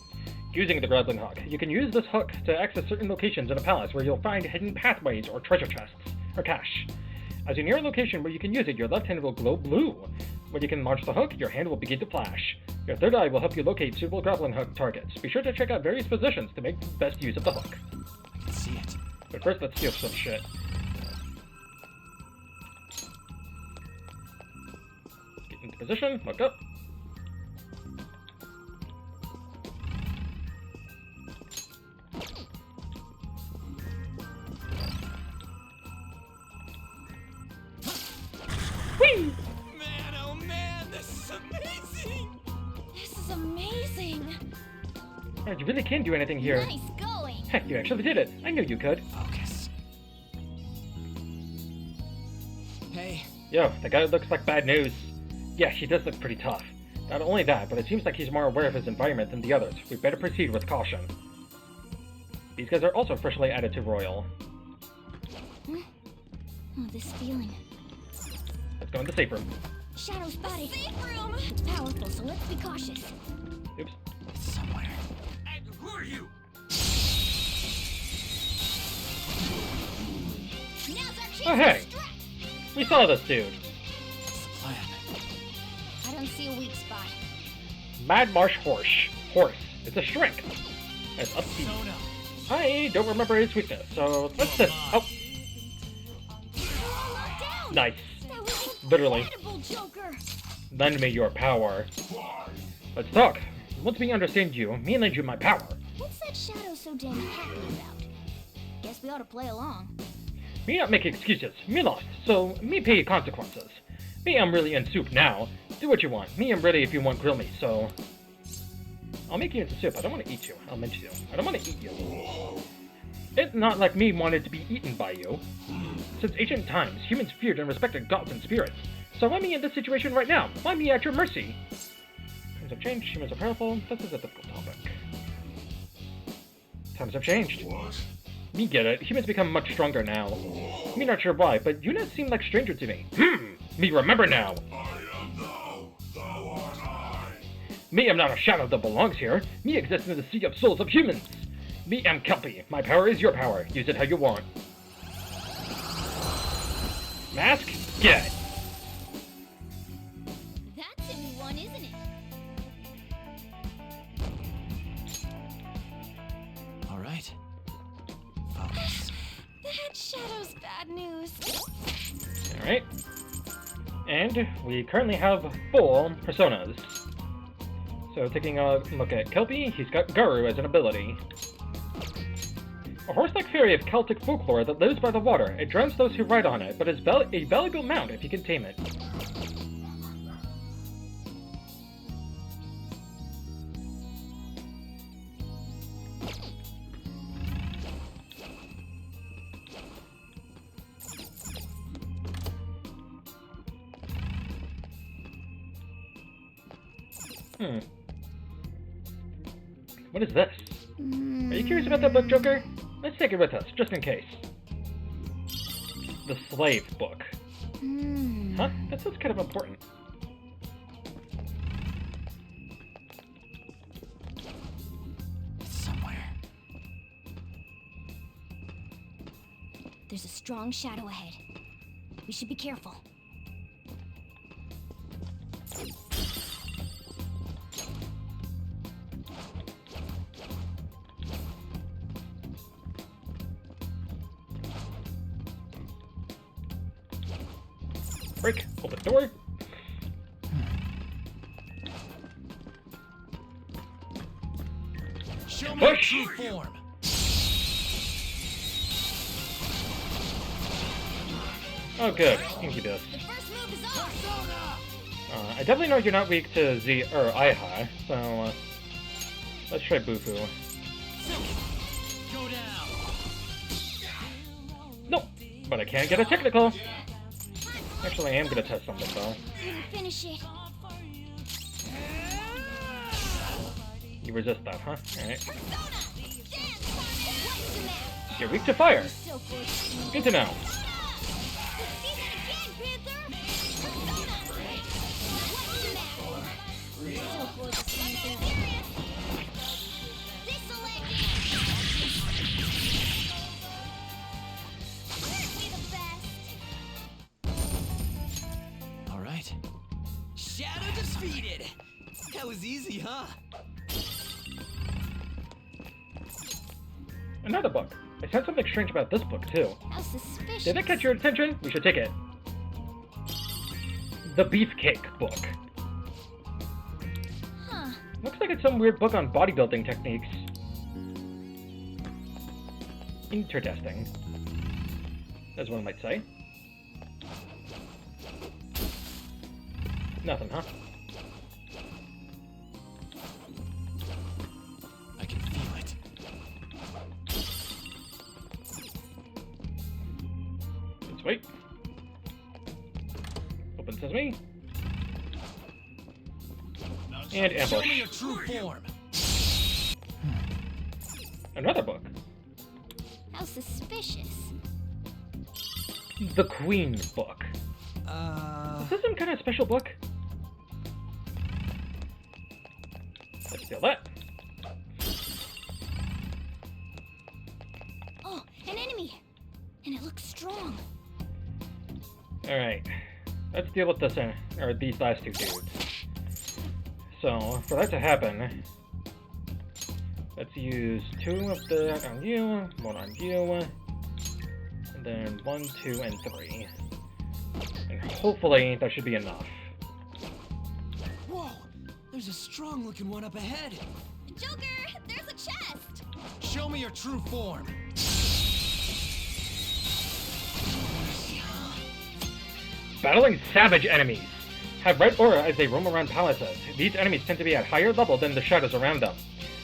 Using the grappling hook, you can use this hook to access certain locations in a palace where you'll find hidden pathways or treasure chests, or cache. As you near a location where you can use it, your left hand will glow blue. When you can launch the hook, your hand will begin to flash. Your third eye will help you locate suitable grappling hook targets. Be sure to check out various positions to make the best use of the hook. I can see it. But first, let's steal some shit. Get into position, look up. You really can't do anything here. Nice going. Heck, you actually did it. I knew you could. Focus. Hey, Yo, the guy looks like bad news. Yeah, he does look pretty tough. Not only that, but it seems like he's more aware of his environment than the others. We better proceed with caution. These guys are also freshly added to Royal. Oh, this feeling. Let's go in the safe room. Shadow spotted. Safe room! It's powerful, so let's be cautious. Oops. it's somewhere. Who are you? Now's our chance Oh, hey. to strike. We saw this dude. What's the plan? I don't see a weak spot. Mad Marsh Horse. It's a strength. It's upbeat. Sona. I don't remember his weakness, so let's sit. Oh, Lock down. nice. That was Literally. incredible, Joker. Lend me your power. Let's talk. Once we understand you, me lend you my power. What's that Shadow so damn happy about? Guess we ought to play along. Me not make excuses. Me lost, so me pay consequences. Me I'm really in soup now. Do what you want. Me I'm ready if you want grill me, so... I'll make you into soup. I don't want to eat you. I'll mince you. I don't want to eat you. It's not like me wanted to be eaten by you. Since ancient times, humans feared and respected gods and spirits. So why me in this situation right now? Why me at your mercy? Times have changed. Humans are powerful. This is a difficult topic. Times have changed. Me get it. Humans become much stronger now. Me not sure why, but you not seem like stranger to me. Me remember now. I am thou, thou art I. Me am not a shadow that belongs here. Me exist in the sea of souls of humans. Me am Kelpie. My power is your power. Use it how you want. Mask? Get it. That's a new one, isn't it? All right. Focus. That Shadow's bad news. Alright. And we currently have full personas. So taking a look at Kelpie, he's got Guru as an ability. A horse-like fairy of Celtic folklore that lives by the water. It drowns those who ride on it, but is a valuable mount if you can tame it. What is this? Are you curious about that book, Joker? Let's take it with us, just in case. The Slave Book. Huh? That sounds kind of important. It's somewhere. There's a strong shadow ahead. We should be careful. Break, open the door. Show me Push. your true form. Oh good, Incubus. The first move is ours. I definitely know you're not weak to Z or Iha, so let's try Bufu. Go down. Nope, but I can't get a technical. Actually, I am gonna test something though. Didn't finish it. You resist that, huh? Alright. Persona! Dance on it! What's the matter? You're weak to fire. So close. Good to know. See that again, Panther! Persona! What's the matter? So close to seeing things. This'll end it! Aren't we the best? All right. Shadow defeated. That was easy, huh? Another book. I sense something strange about this book too. How suspicious. Did that catch your attention? We should take it. The Beefcake book. Huh. Looks like it's some weird book on bodybuilding techniques. Interesting, as one might say. Nothing, huh? I can This is me. And ambush. Show me your true form. Another book. How suspicious. The Queen book. Is this some kind of special book? Let's steal that. Oh, an enemy! And it looks strong. Alright. Let's deal with this, or these last two dudes. So, for that to happen, let's use 2 of that on you, 1 on you, and then 1, 2, and 3. And hopefully that should be enough. Whoa! There's a strong-looking one up ahead. Joker, there's a chest. Show me your true form. Battling savage enemies. Have red aura as they roam around palaces. These enemies tend to be at higher level than the shadows around them.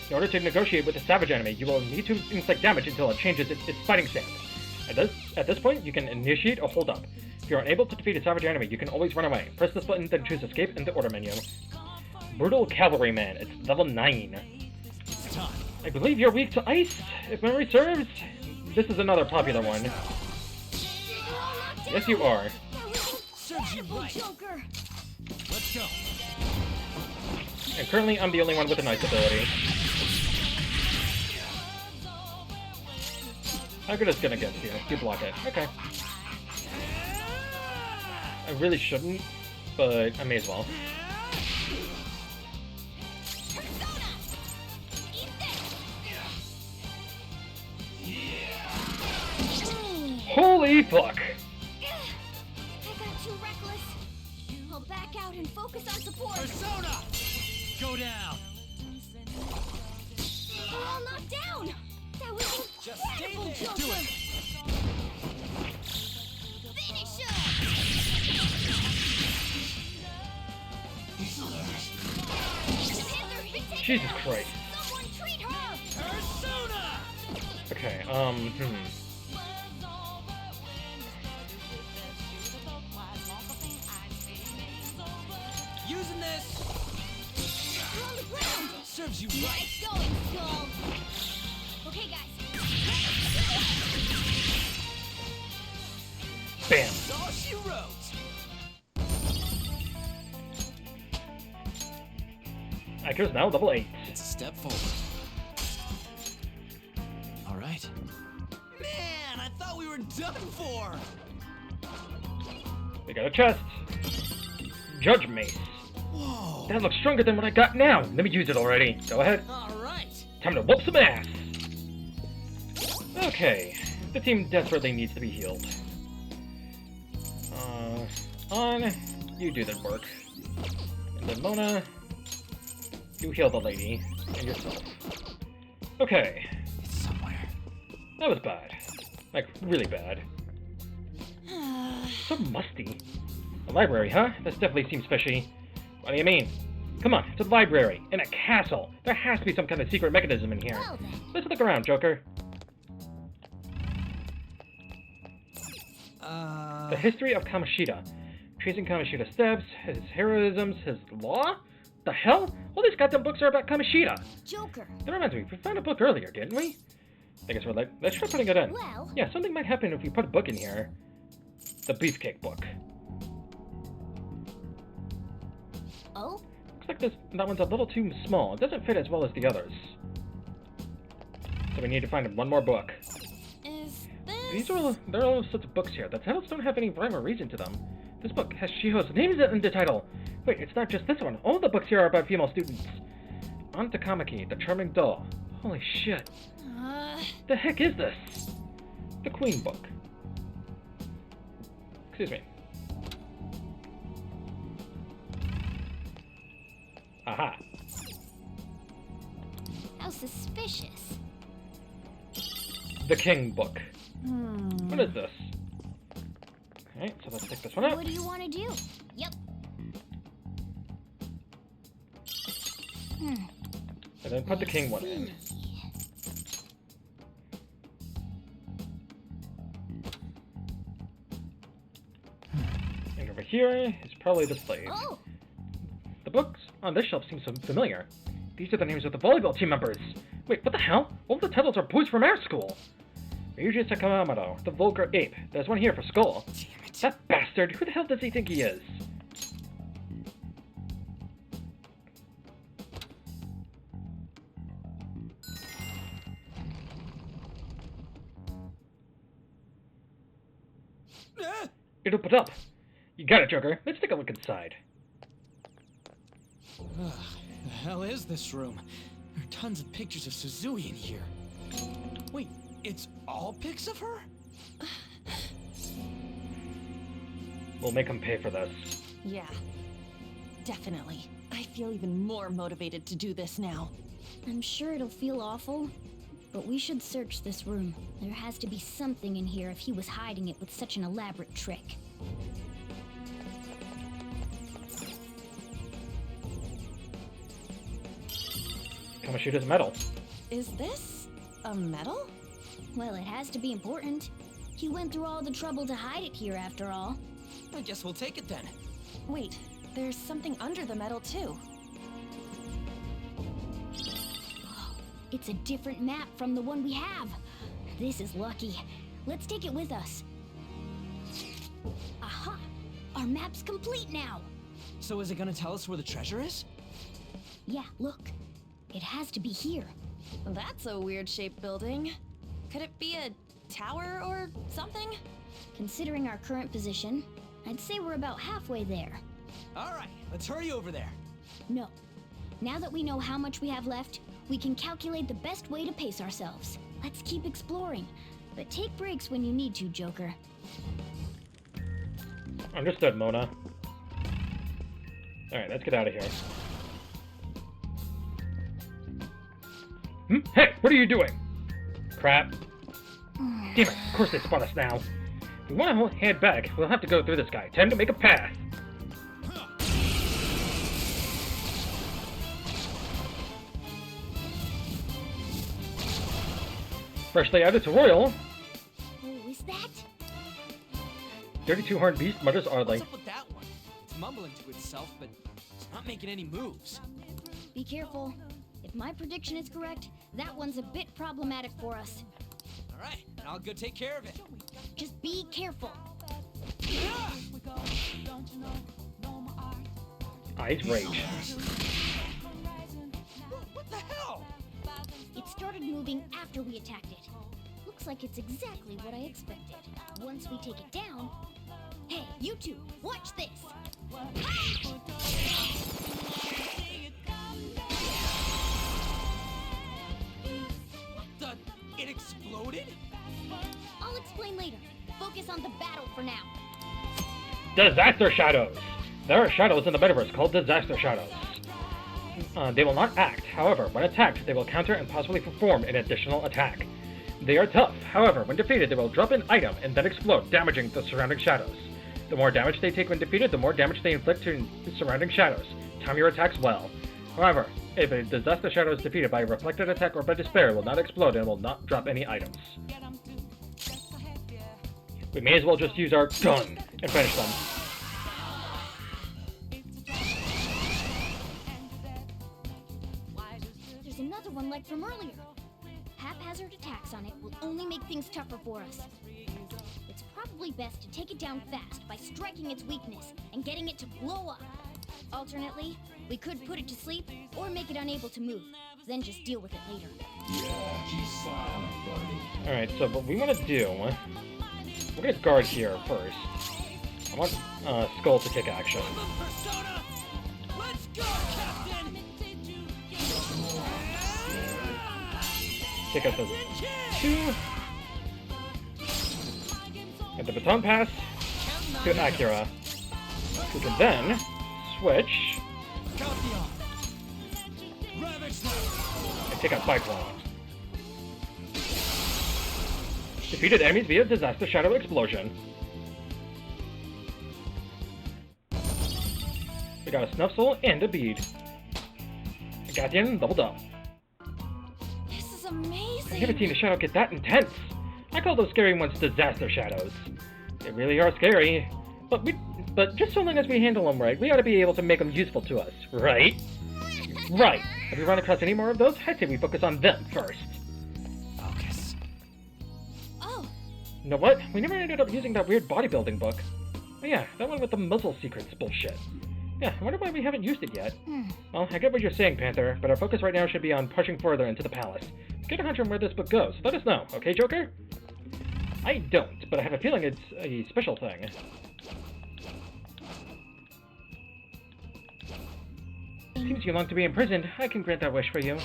In order to negotiate with a savage enemy, you will need to inflict damage until it changes its fighting stance. At this point, you can initiate a hold-up. If you are unable to defeat a savage enemy, you can always run away. Press this button, then choose Escape in the order menu. Brutal Cavalryman. It's level 9. I believe you're weak to ice, if memory serves. This is another popular one. Yes, you are. Serves you right. Joker! Let's go. And currently, I'm the only one with an ice ability. How good is it gonna get you? You block it. Okay. I really shouldn't, but I may as well. Holy fuck! I got too reckless. I'll back out and focus on support. Persona! Go down. We're all knocked down. That was Just stay incredible, there. Joker. Do it. Finish him. Panther's been taken Jesus out. Christ. Someone treat her. Persona! Okay, Using this. You're on the ground. Serves you right. Nice going, Skull. Okay, guys. Bam. That's all she wrote. Actor's now level 8. It's a step forward. All right. Man, I thought we were done for. We got a chest. Judge Mace. Whoa. That looks stronger than what I got now. Let me use it already. Go ahead. All right. Time to whoop some ass. Okay. The team desperately needs to be healed. On. You do the work. And then Mona. You heal the lady. And yourself. Okay. It's somewhere. That was bad. Like, really bad. So musty. A library, huh? This definitely seems fishy. What do you mean? Come on, it's a library. In a castle. There has to be some kind of secret mechanism in here. Well then. Let's look around, Joker. The history of Kamoshida. Tracing Kamoshida's steps, his heroisms, his law? The hell? All these goddamn books are about Kamoshida. Joker. That reminds me, we found a book earlier, didn't we? I guess we're like, let's try putting it in. Well. Yeah, something might happen if we put a book in here. The Beefcake book. Oh? Looks like that one's a little too small. It doesn't fit as well as the others. So we need to find one more book. Is There are all sorts of books here. The titles don't have any rhyme or reason to them. This book has Shiho's name in the title. Wait, it's not just this one. All the books here are about female students. On to Kamaki, the charming doll. Holy shit. The heck is this? The Queen book. Excuse me. Aha. How suspicious. The King book. What is this? Alright, so let's take this one out. What do you want to do? Yep. And then put the King one in. And over here is probably the slave. Oh! The books on this shelf seem so familiar. These are the names of the volleyball team members. Wait, what the hell? All the titles are boys from our school. Ryuji Sakamoto, the vulgar ape. There's one here for Skull. Damn it. That bastard! Who the hell does he think he is? It opened up. You got it, Joker. Let's take a look inside. Ugh, the hell is this room? There are tons of pictures of Suzui in here. Wait, it's all pics of her? We'll make him pay for this. Yeah, definitely. I feel even more motivated to do this now. I'm sure it'll feel awful, but we should search this room. There has to be something in here if he was hiding it with such an elaborate trick. Kamoshida's medal. Is this a medal? Well, it has to be important. He went through all the trouble to hide it here after all. I guess we'll take it then. Wait, there's something under the medal too. It's a different map from the one we have. This is lucky. Let's take it with us. Aha! Our map's complete now! So is it gonna tell us where the treasure is? Yeah, look. It has to be here. That's a weird shaped building. Could it be a tower or something? Considering our current position, I'd say we're about halfway there. Alright, let's hurry over there. No. Now that we know how much we have left, we can calculate the best way to pace ourselves. Let's keep exploring, but take breaks when you need to, Joker. Understood, Mona. Alright, let's get out of here. Hey, what are you doing? Crap. Damn it, of course they spot us now. If we want to head back, we'll have to go through this guy. Time to make a path. Freshly added to Royal, Oh, is that? 32 Horned Beast mutters oddly. What's up with that one? It's mumbling to itself, but it's not making any moves. Be careful. If my prediction is correct, that one's a bit problematic for us. Alright, I'll go take care of it. Just be careful. Eyes rage. What the hell? It started moving after we attacked it. Looks like it's exactly what I expected. Once we take it down... Hey, you two, watch this! It exploded? I'll explain later. Focus on the battle for now. Disaster Shadows! There are shadows in the metaverse called Disaster Shadows. They will not act. However, when attacked, they will counter and possibly perform an additional attack. They are tough. However, when defeated, they will drop an item and then explode, damaging the surrounding shadows. The more damage they take when defeated, the more damage they inflict to the surrounding shadows. Time your attacks well. However, if a Disaster Shadow is defeated by a reflected attack or by despair, it will not explode and will not drop any items. We may as well just use our gun and finish them. There's another one like from earlier. Haphazard attacks on it will only make things tougher for us. It's probably best to take it down fast by striking its weakness and getting it to blow up. Alternately, we could put it to sleep or make it unable to move, then just deal with it later. Alright, so what we want to do... We're going to guard here first. I want Skull to take action. Persona! Let's go, Captain! Take us as 2. Get the baton pass to Akira, who can then switch and take out Cyclone. Defeated enemies via Disaster Shadow Explosion. We got a Snuffle and a bead. Guardian leveled up. This is amazing. I haven't seen a shadow get that intense. I call those scary ones Disaster Shadows. They really are scary, but but just so long as we handle them right, we ought to be able to make them useful to us, right? Right. If we run across any more of those, I'd say we focus on them first. Focus. Oh, You know what? We never ended up using that weird bodybuilding book. Oh yeah, that one with the muzzle secrets bullshit. Yeah, I wonder why we haven't used it yet. Well, I get what you're saying, Panther, but our focus right now should be on pushing further into the palace. Get a hunch on where this book goes. Let us know, okay, Joker? I don't, but I have a feeling it's a special thing. Seems you long to be imprisoned. I can grant that wish for you.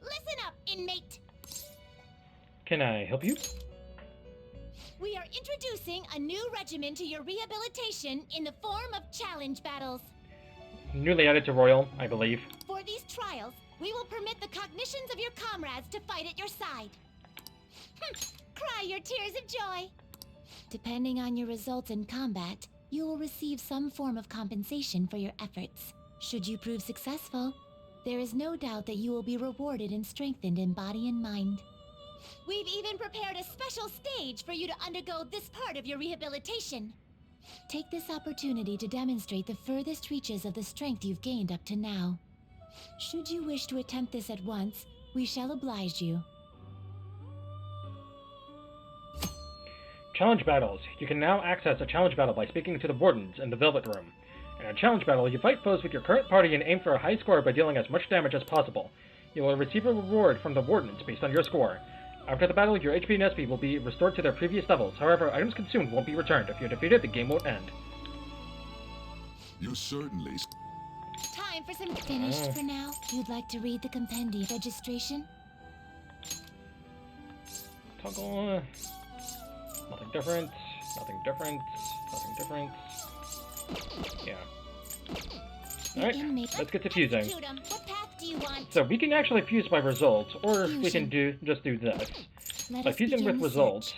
Listen up, inmate. Can I help you? We are introducing a new regimen to your rehabilitation in the form of challenge battles. Newly added to Royal, I believe. For these trials, we will permit the cognitions of your comrades to fight at your side. Cry your tears of joy. Depending on your results in combat, you will receive some form of compensation for your efforts. Should you prove successful, there is no doubt that you will be rewarded and strengthened in body and mind. We've even prepared a special stage for you to undergo this part of your rehabilitation. Take this opportunity to demonstrate the furthest reaches of the strength you've gained up to now. Should you wish to attempt this at once, we shall oblige you. Challenge battles. You can now access a challenge battle by speaking to the wardens in the Velvet Room. In a challenge battle, you fight foes with your current party and aim for a high score by dealing as much damage as possible. You will receive a reward from the wardens based on your score. After the battle, your HP and SP will be restored to their previous levels. However, items consumed won't be returned. If you're defeated, the game won't end. You certainly... Time for some... Finished for now? You'd like to read the compendium registration? Toggle. Nothing different. Nothing different. Nothing different. Yeah. Alright, let's get to fusing. Execute 'em. What path do you want? So we can actually fuse by results, or we can Fusion. just do this. Let By us fusing begin with the results, search.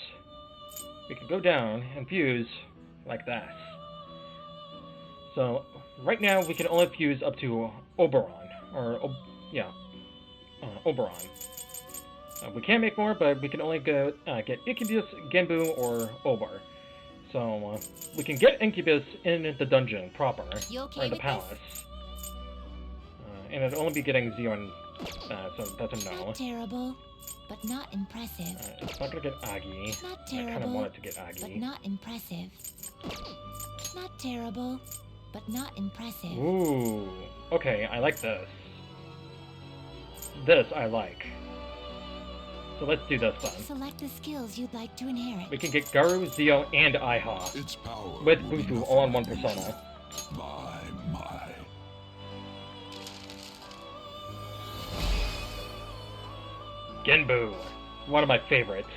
we can go down and fuse like this. So right now we can only fuse up to Oberon, or Oberon. We can make more, but we can only go get Incubus, Genbu, or Obar. So we can get Incubus in the dungeon proper, You okay or in the with palace. And it'd only be getting Xeon, so that's a no. Not terrible, but not impressive. It's not gonna get Agi. Not I kind of terrible, want it to get but Agi. not impressive. Not terrible, but not impressive. Ooh, okay, I like this. This I like. So let's do this then. Select the skills you'd like to inherit. We can get Garu, Zio, and Iha Its power with will be Bufu nothing all in one to me. persona. My. Genbu, one of my favorites.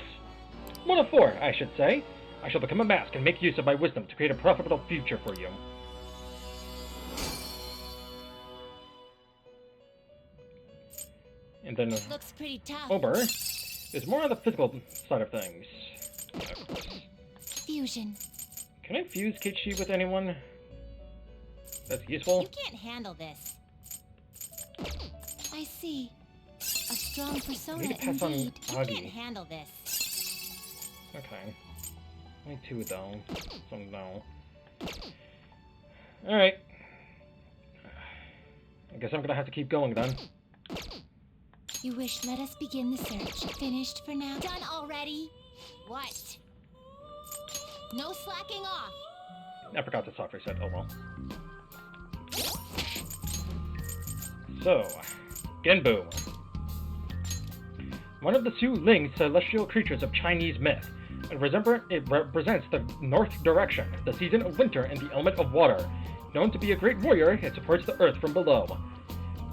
One of four, I should say. I shall become a mask and make use of my wisdom to create a profitable future for you. And then Looks pretty tough. Ober is more on the physical side of things. Yeah, of course. Fusion. Can I fuse Kichi with anyone? That's useful. You can't handle this. I see. A strong persona Need to pass on indeed. You Agi. can't handle this. Okay. Only two though. So no. Alright. I guess I'm gonna have to keep going then. You wish let us begin the search. Finished for now? Done already? What? No slacking off. I forgot the soft reset. Oh well. So, Genbu. One of the Su Ling celestial creatures of Chinese myth. It represents the north direction, the season of winter, and the element of water. Known to be a great warrior, it supports the earth from below.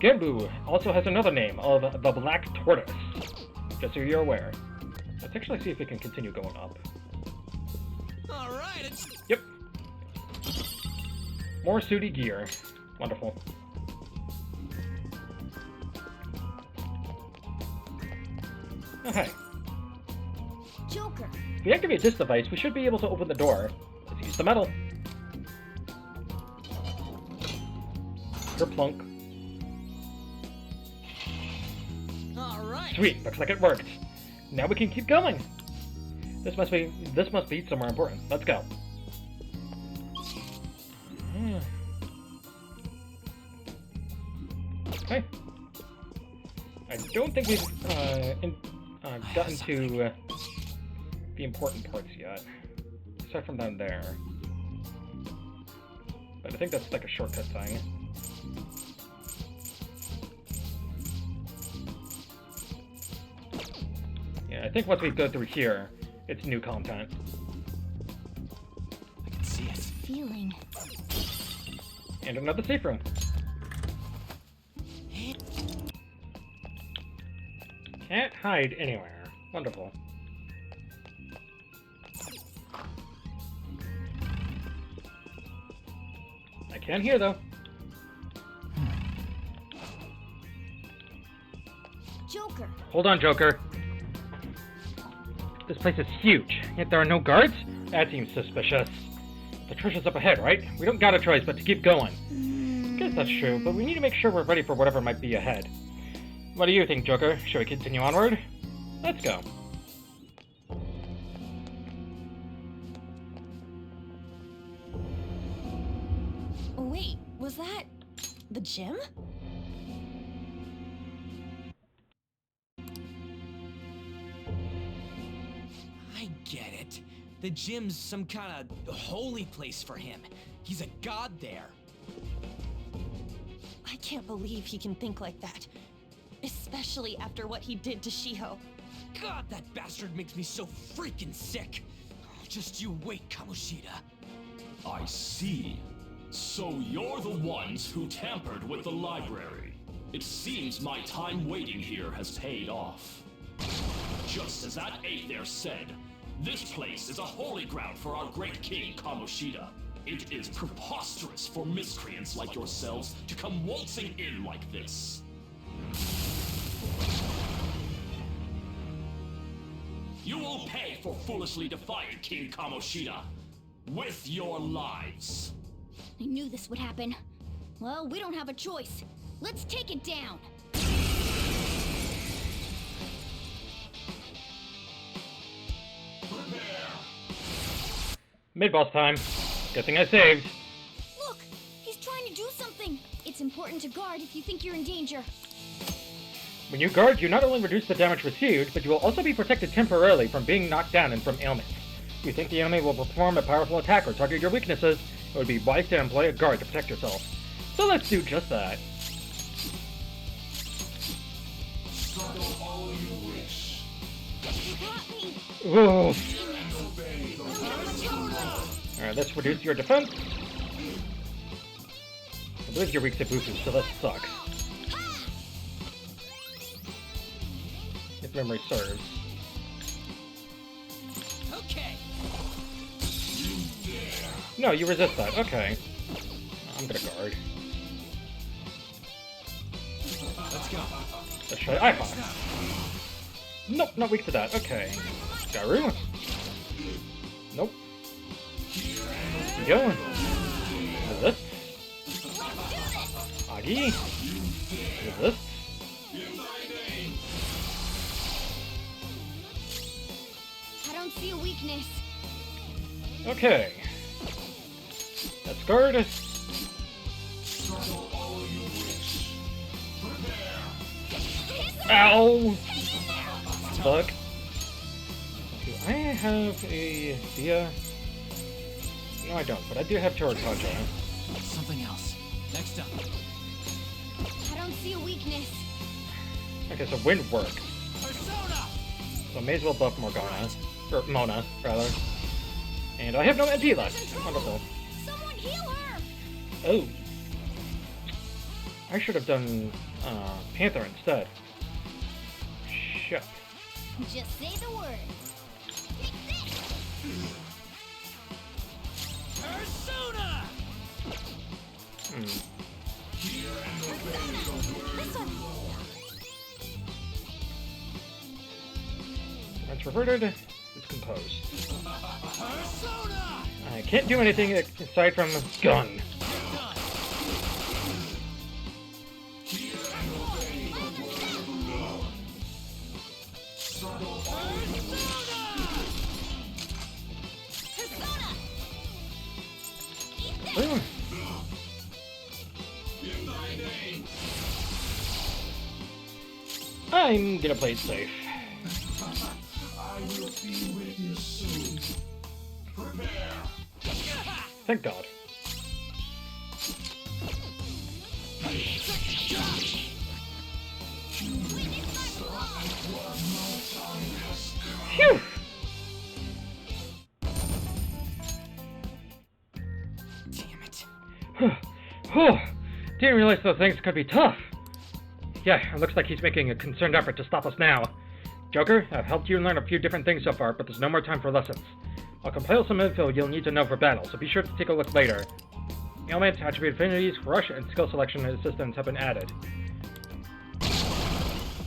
Genbu also has another name of the Black Tortoise. Just so you're aware. Let's actually see if it can continue going up. All right, it's... Yep. More Sudi gear. Wonderful. Okay. Joker. If we activate this device, we should be able to open the door. Let's use the metal. Kerplunk. All right. Sweet, looks like it worked. Now we can keep going. This must be somewhere important. Let's go. Okay. I don't think we've gotten to the important parts yet, aside from down there. But I think that's like a shortcut thing. Yeah, I think once we go through here, it's new content. I can see it. Feeling. And another safe room. Can't hide anywhere. Wonderful. I can hear though. Joker. Hold on, Joker. This place is huge, yet there are no guards? That seems suspicious. The treasure's up ahead, right? We don't got a choice but to keep going. Guess that's true, but we need to make sure we're ready for whatever might be ahead. What do you think, Joker? Should we continue onward? Let's go. Wait, was that the gym? I get it. The gym's some kind of holy place for him. He's a god there. I can't believe he can think like that. Especially after what he did to Shiho. God, that bastard makes me so freaking sick. Just you wait, Kamoshida. I see. So you're the ones who tampered with the library. It seems my time waiting here has paid off. Just as that ape there said, this place is a holy ground for our great king Kamoshida. It is preposterous for miscreants like yourselves to come waltzing in like this. You will pay for foolishly defying King Kamoshida with your lives. I knew this would happen. Well, we don't have a choice. Let's take it down. Mid-boss time. Good thing I saved. Look! He's trying to do something! It's important to guard if you think you're in danger. When you guard, you not only reduce the damage received, but you will also be protected temporarily from being knocked down and from ailments. If you think the enemy will perform a powerful attack or target your weaknesses, it would be wise to employ a guard to protect yourself. So let's do just that. You got me! Ooh. Alright, let's reduce your defense. I believe you're weak to boosters, so that sucks. If memory serves. Okay. No, you resist that. Okay. I'm gonna guard. Let's go. Let's try IHOP. Nope, not weak to that. Okay. Garu. Nope. Keep going. Resist. Agi. Resist. I don't see a weakness. Okay. Let's guard. Ow! Fuck. Do I have a Dia? No, I don't, but I do have Torakaja. Something else. Next up. I don't see a weakness. Okay, so wind work. Persona! So I may as well buff Morgana. Or Mona, rather. And I have no MP left. Wonderful. Someone heal her! Oh. I should have done Panther instead. Shit. Just say the word. Take this! Persona! This one! Once reverted, it's composed. Persona! I can't do anything aside from gun. through. I'm gonna play it safe. I will be with you soon. Prepare. Thank God. Phew! Damn it. Didn't realize those things could be tough. Yeah, it looks like he's making a concerned effort to stop us now. Joker, I've helped you learn a few different things so far, but there's no more time for lessons. I'll compile some info you'll need to know for battle, so be sure to take a look later. Ailment, attribute affinities, rush, and skill selection assistance have been added.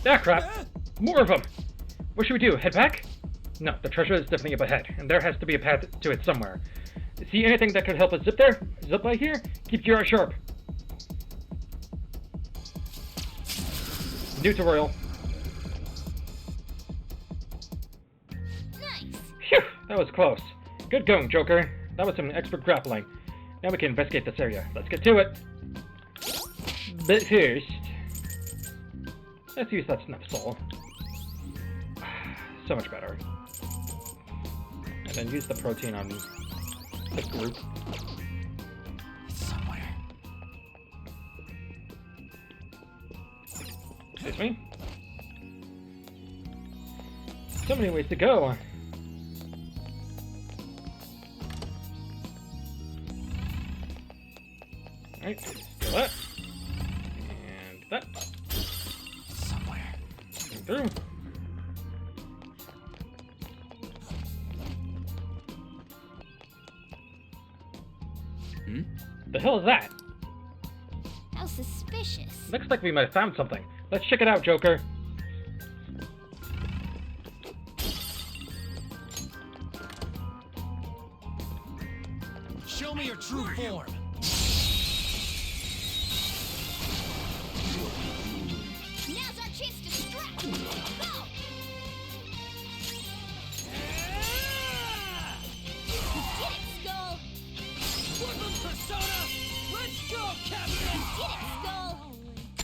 Ah, crap! More of them! What should we do, head back? No, the treasure is definitely up ahead, and there has to be a path to it somewhere. See anything that could help us zip there? Zip by here? Keep your eyes sharp. New to Royal. Nice. Phew, that was close. Good going, Joker. That was some expert grappling. Now we can investigate this area. Let's get to it. But first, let's use that snuff soul. So much better. And then use the protein on the group. It's somewhere. Excuse me. So many ways to go. Alright, do that. And that. It's somewhere. Through. The hell is that? How suspicious. Looks like we might have found something. Let's check it out, Joker. Show me your true form. Now's our chance to strike. Go! You did it, Skull! Woodland persona! Let's go, Captain! You did it, Skull!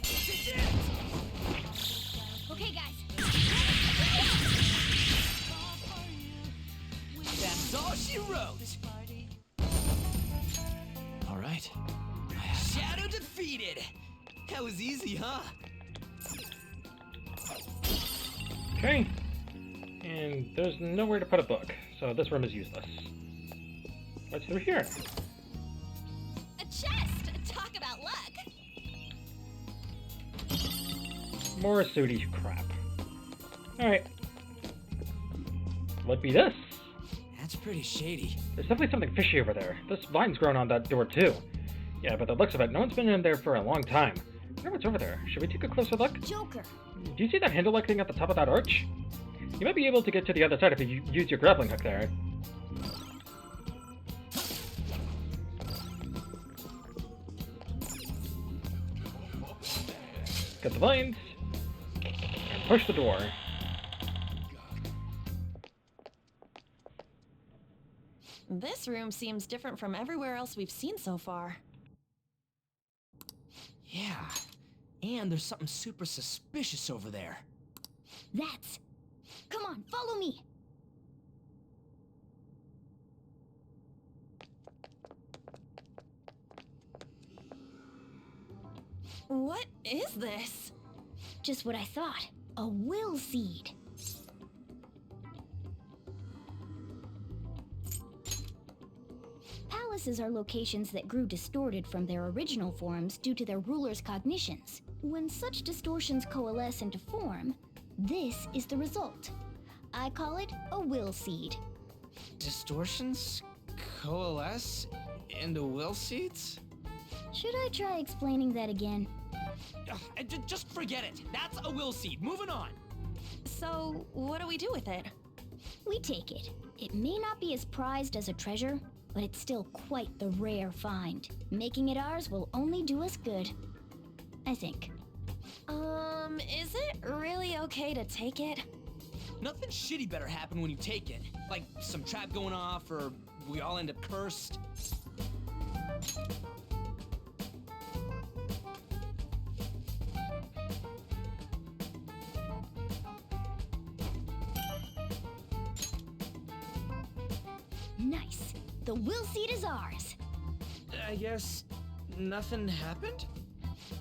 This is it! Okay, guys. That's all she wrote. All right. Shadow defeated. That was easy, huh? Okay. And there's nowhere to put a book, so this room is useless. What's through here? A chest! Talk about luck! More sooty crap. Alright. What be this? That's pretty shady. There's definitely something fishy over there. This vine's grown on that door too. Yeah, but the looks of it, no one's been in there for a long time. I wonder what's over there. Should we take a closer look? Joker. Do you see that handle-like thing at the top of that arch? You might be able to get to the other side if you use your grappling hook there. Get the vines. And push the door. This room seems different from everywhere else we've seen so far. Yeah. And there's something super suspicious over there. That's... Come on, follow me. What is this? Just what I thought. A will seed. Palaces are locations that grew distorted from their original forms due to their rulers' cognitions. When such distortions coalesce into form, this is the result. I call it a will seed. Distortions coalesce into will seeds? Should I try explaining that again? Just forget it. That's a will seed. Moving on. So, what do we do with it? We take it. It may not be as prized as a treasure, but it's still quite the rare find. Making it ours will only do us good. I think. Is it really okay to take it? Nothing shitty better happen when you take it. Like some trap going off or we all end up cursed. Nice. The will seat is ours. I guess nothing happened?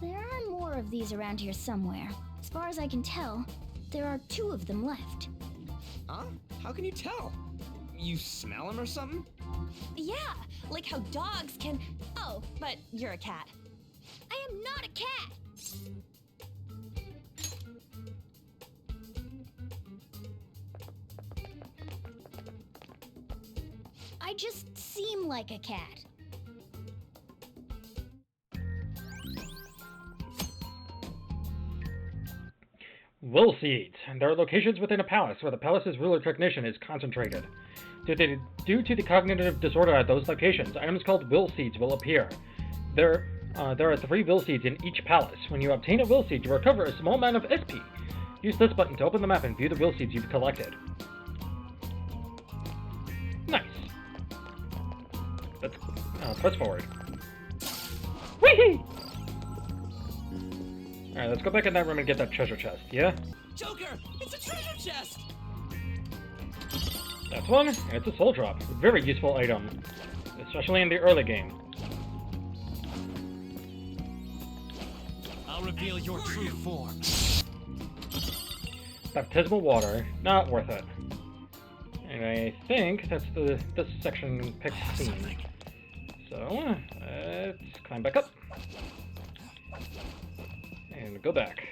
There are more of these around here somewhere. As far as I can tell, there are 2 of them left. Huh? How can you tell? You smell them or something? Yeah, like how dogs can. Oh, but you're a cat. I am not a cat! I just seem like a cat. Will seeds. There are locations within a palace where the palace's ruler technician is concentrated. Due to the cognitive disorder at those locations, items called will seeds will appear. There are 3 will seeds in each palace. When you obtain a will seed, you recover a small amount of SP. Use this button to open the map and view the will seeds you've collected. Nice. Let's press forward. Whee! Alright, let's go back in that room and get that treasure chest, yeah? Joker! It's a treasure chest! That's one. It's a soul drop. Very useful item. Especially in the early game. I'll reveal your true form. Baptismal water. Not worth it. And I think that's this section picked clean. So, let's climb back up. And go back.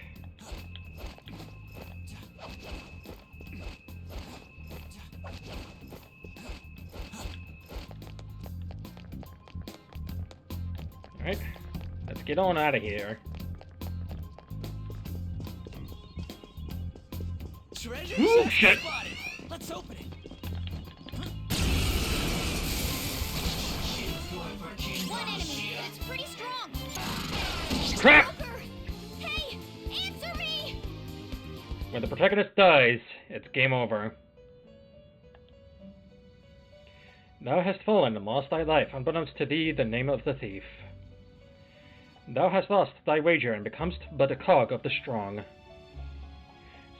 Alright, let's get on out of here. Treasure Ooh, chest shit. spotted! Let's open it! One enemy, but it's pretty strong. Crap! Joker! Hey, answer me! When the protagonist dies, it's game over. Thou hast fallen and lost thy life, unbeknownst to thee the name of the thief. Thou hast lost thy wager and becomest but a cog of the strong.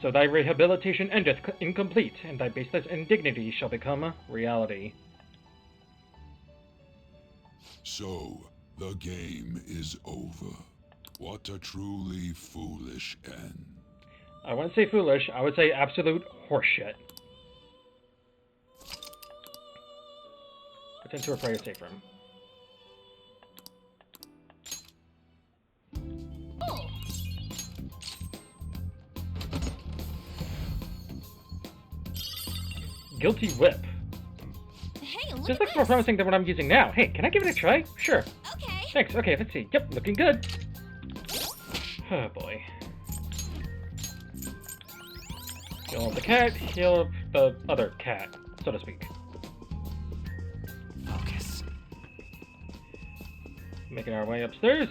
So thy rehabilitation endeth incomplete, and thy baseless indignity shall become reality. So, the game is over. What a truly foolish end. I wouldn't say foolish, I would say absolute horseshit. Let's into a prayer safe room. Oh, Guilty whip. Hey, look This at looks this. more promising than what I'm using now. Hey, can I give it a try? Sure. Okay. Thanks. Okay, let's see. Yep, looking good. Oh boy. Heal up the cat, heal up the other cat, so to speak. Focus. Making our way upstairs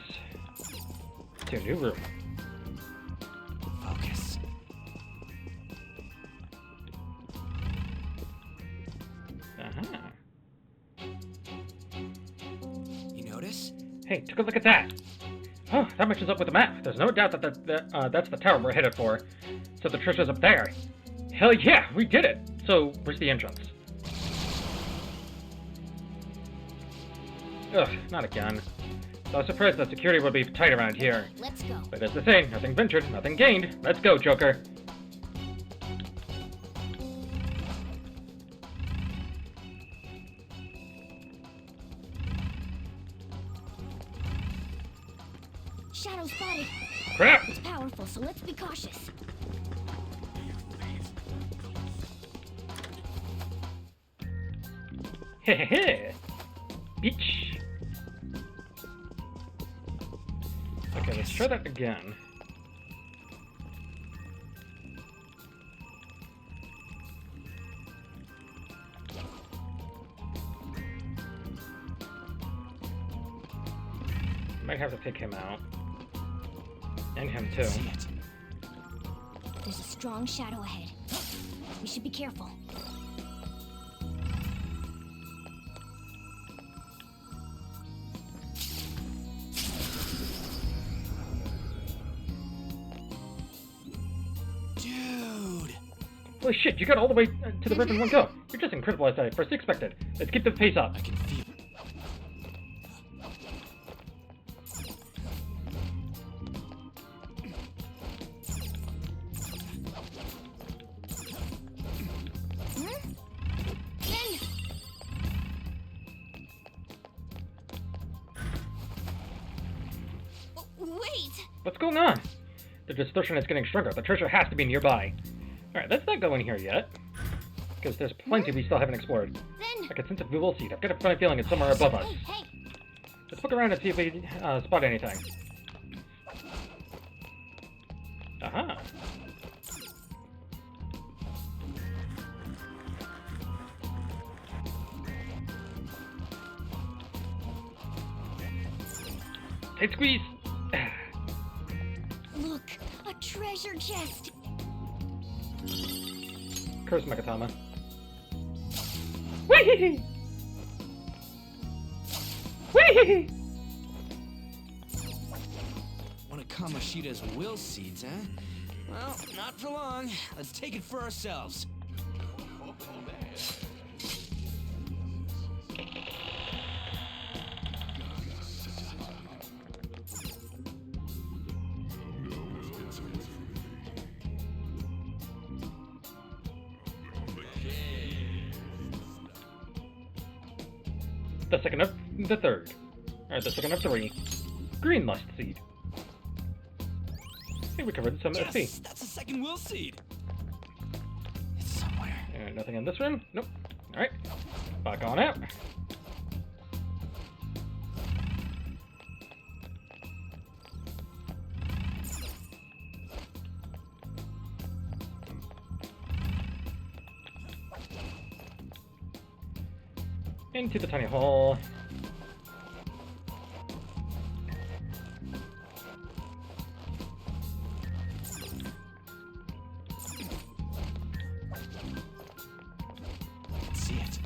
to a new room. Focus. Uh-huh. You notice? Hey, take a look at that. Oh, that matches up with the map. There's no doubt that that's the tower we're headed for. So the treasure's up there. Hell yeah, we did it! So, where's the entrance? Ugh, not again. So I was surprised that security would be tight around here. let's go. But as they say, nothing ventured, nothing gained. Let's go, Joker. Shadow spotted. Crap! It's powerful, so let's be cautious. Hehehe! Beach! Okay, let's try that again. Might have to take him out. And him too. See it. There's a strong shadow ahead. We should be careful. Holy shit, you got all the way to the river in one go. You're just incredible as I first expected. Let's keep the pace up. I can feel it. Wait! What's going on? The distortion is getting stronger. The treasure has to be nearby. Alright, let's not go in here yet. Because there's plenty we still haven't explored. Then, I can sense a Google seed. I've got a funny feeling it's somewhere above us. hey, Let's look around and see if we spot anything. Aha. Tight squeeze! look, a treasure chest. Curse Megatama. Whee! Whee! One of Kamoshida's will seeds, huh? Well, not for long. Let's take it for ourselves. The second of the third. Or the second of three. Green lust seed. Hey, we covered some Yes, SP. that's a second will seed. It's somewhere. And nothing in this room? Nope. Alright. Back on out. Into the tiny hole. Let's see it.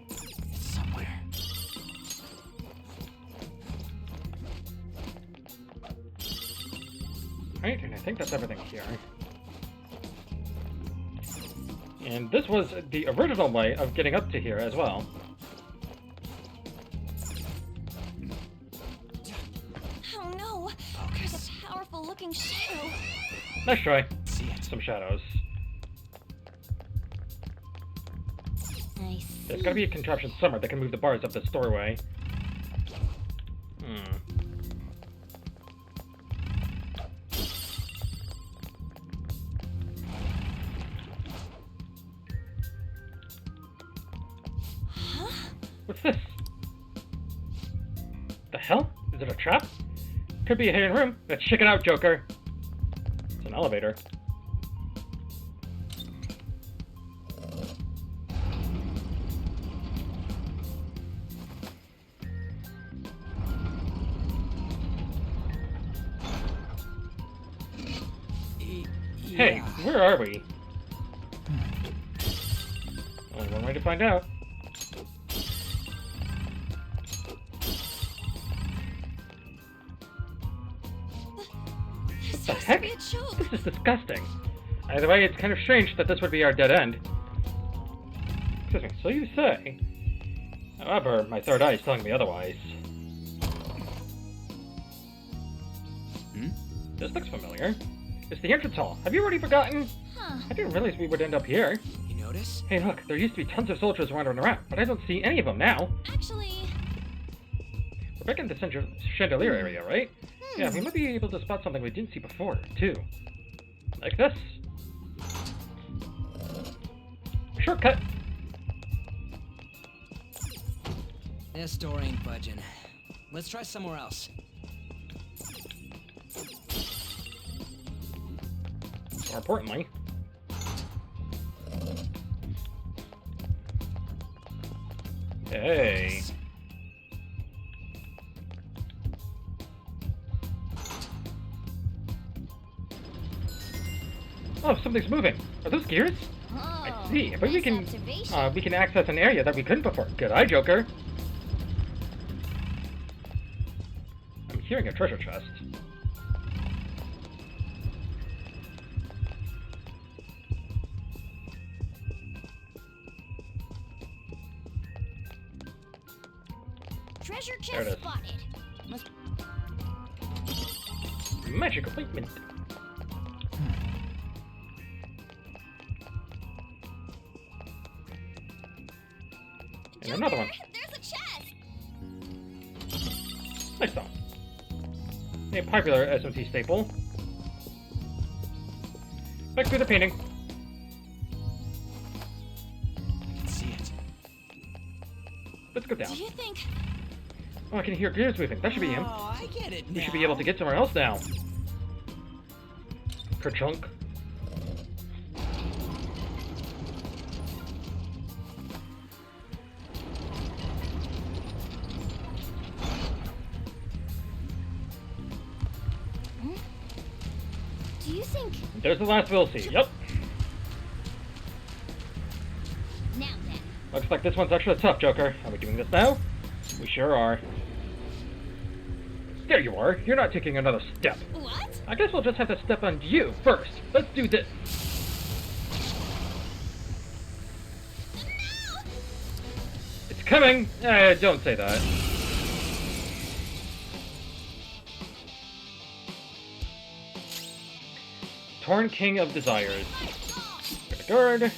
It's somewhere. Right, and I think that's everything here. And this was the original way of getting up to here as well. Oh no! There's a powerful looking shadow. Nice try. See it. Some shadows. I see. There's gotta be a contraption somewhere that can move the bars up this doorway. What's this? The hell? Is it a trap? Could be a hidden room. Let's check it out, Joker. It's an elevator. Hey, Yeah. where are we? Only one way to find out. This The has heck? to be a joke. This is disgusting. Either way, it's kind of strange that this would be our dead end. Excuse me, so you say. However, my third eye is telling me otherwise. This looks familiar. It's the entrance hall. Have you already forgotten? Huh. I didn't realize we would end up here. You notice? Hey, look, there used to be tons of soldiers wandering around, but I don't see any of them now. Actually, We're back in the chandelier area, right? Yeah, we might be able to spot something we didn't see before, too. Like this. Shortcut! This door ain't budging. Let's try somewhere else. More importantly. Hey. Oh, something's moving. Are those gears? Oh, I see. But nice we can observation. access an area that we couldn't before. Good eye, Joker. I'm hearing a treasure chest. Treasure There it chest is. spotted. Must Magic appointment. And another one. There's a chest! Nice though. A popular SMT staple. Back to the painting. I can see it. Let's go down. Do you think? Oh, I can hear gears moving. That should be him. Oh, I get it now. We should be able to get somewhere else now. Kerchunk. Do you think? There's the last we'll see. Yep. Now then. Looks like this one's extra tough, Joker. Are we doing this now? We sure are. There you are. You're not taking another step. What? I guess we'll just have to step on you first. Let's do this. It's coming. Don't say that. Torn King of Desires. Guard.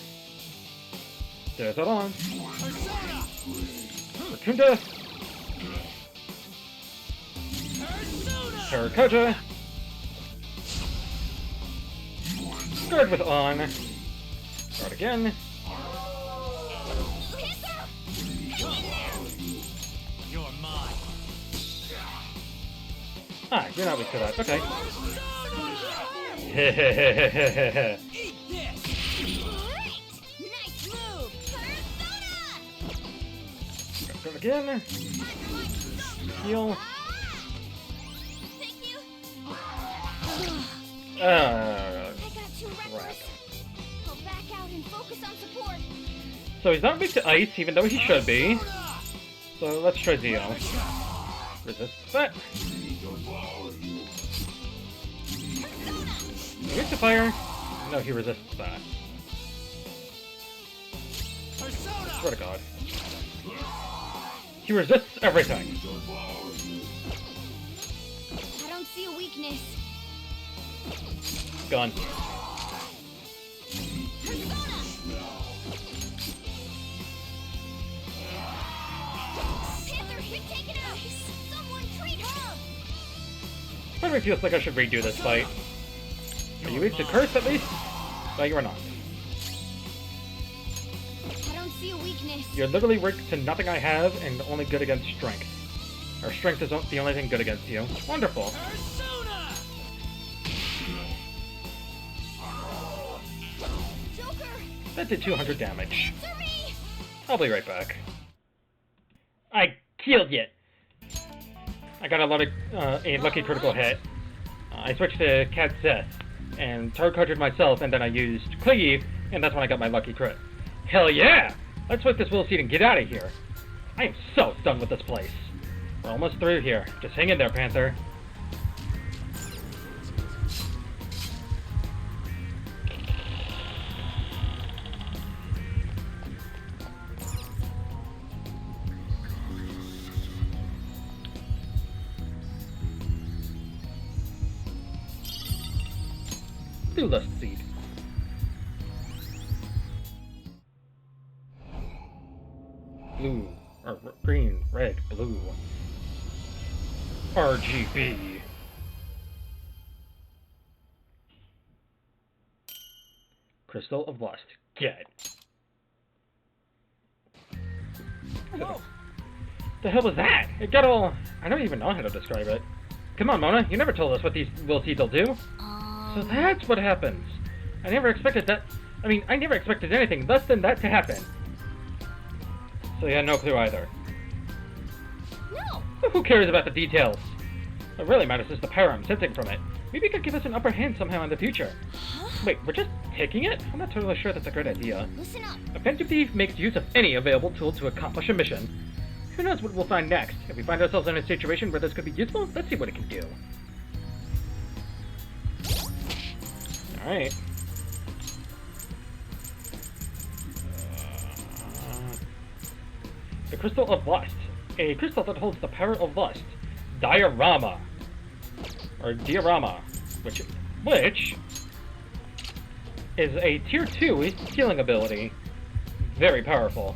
There's that on. Rotunda. Terracotta. Guard with on. Guard again. You're mine. Ah, you're not weak to that. Okay. Eat this. Nice move! Persona! Guard again. Heal. Thank you! I got too crap. reckless. I'll back out and focus on support. So he's not weak to ice, even though he should be. So let's try Zeo. Resist that. Here's the fire. No, he resists that. Swear to God. He resists everything. I don't see a weakness. Gone. Panther hit taken out. Someone treat her. Part of me feels like I should redo this fight. Are you weak to curse at least? No, you are not. I don't see a weakness. You're literally weak to nothing I have and only good against strength. Or strength is the only thing good against you. Wonderful. Joker, That did 200 damage. answer me. I'll be right back. I killed you. I got a lucky critical hit. I switched to Cat Seth and Targeted myself, and then I used Cleave, and that's when I got my lucky crit. Hell yeah! Let's flip this will seat and get out of here. I am so done with this place. We're almost through here. Just hang in there, Panther. Blue Lust Seed. Blue, or green, red, blue. RGB. Crystal of Lust. Get. Whoa. The hell was that? It got all... I don't even know how to describe it. Come on, Mona. You never told us what these will seeds will do. So that's what happens. I never expected that. I mean, I never expected anything less than that to happen. So you had no clue either. No! Who cares about the details? What really matters is the power I'm sensing from it. Maybe it could give us an upper hand somehow in the future. Huh? Wait, we're just taking it? I'm not totally sure that's a great idea. Listen up. Offensive Thief makes use of any available tool to accomplish a mission. Who knows what we'll find next? If we find ourselves in a situation where this could be useful, let's see what it can do. Alright. The Crystal of Lust. A crystal that holds the power of lust. Diorama. Or Diorama. Which is a Tier 2 healing ability. Very powerful.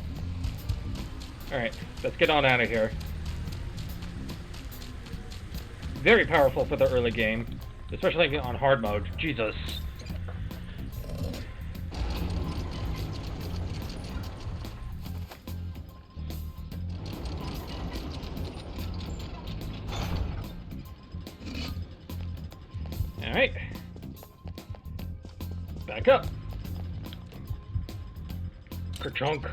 Alright, let's get on out of here. Very powerful for the early game. Especially on hard mode. Jesus. Alright. Back up. Kerchunk.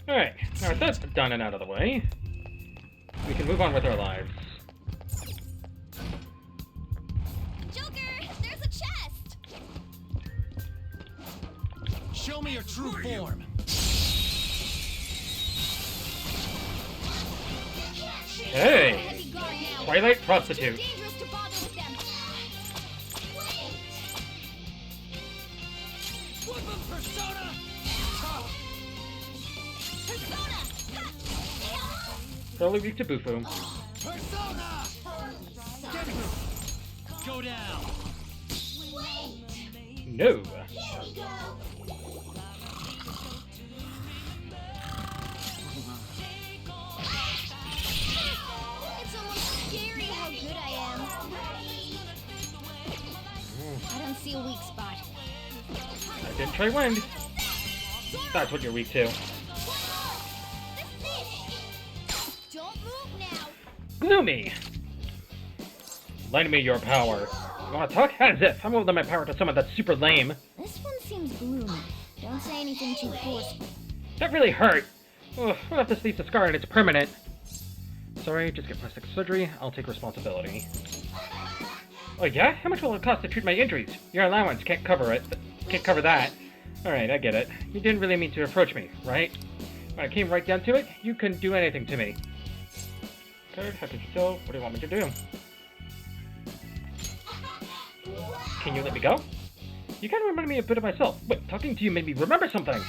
Alright, now with that's done and out of the way, we can move on with our lives. Joker, there's a chest! Show me your true form. Hey! Heavy guard now. Twilight Prostitute. Dangerous to bother with them. Woodland persona. Totally weak to Bufu. Persona. Get him. Go down. No. It's almost scary how good I am. I don't see a weak spot. I didn't try wind. That's what you're weak to. Don't move now. Gloomy! Lend me your power. You wanna talk? As if. I'm holding my power to someone that's super lame. This one seems gloomy. Don't say anything too forceful. That really hurt. Ugh, what if this leaves a scar and it's permanent? Sorry, just get plastic surgery. I'll take responsibility. Oh yeah? How much will it cost to treat my injuries? Your allowance can't cover it. Can't cover that. Alright, I get it. You didn't really mean to approach me, right? When it came right down to it, you couldn't do anything to me. Good, how could you tell? What do you want me to do? Can you let me go? You kind of reminded me a bit of myself. Wait, talking to you made me remember something.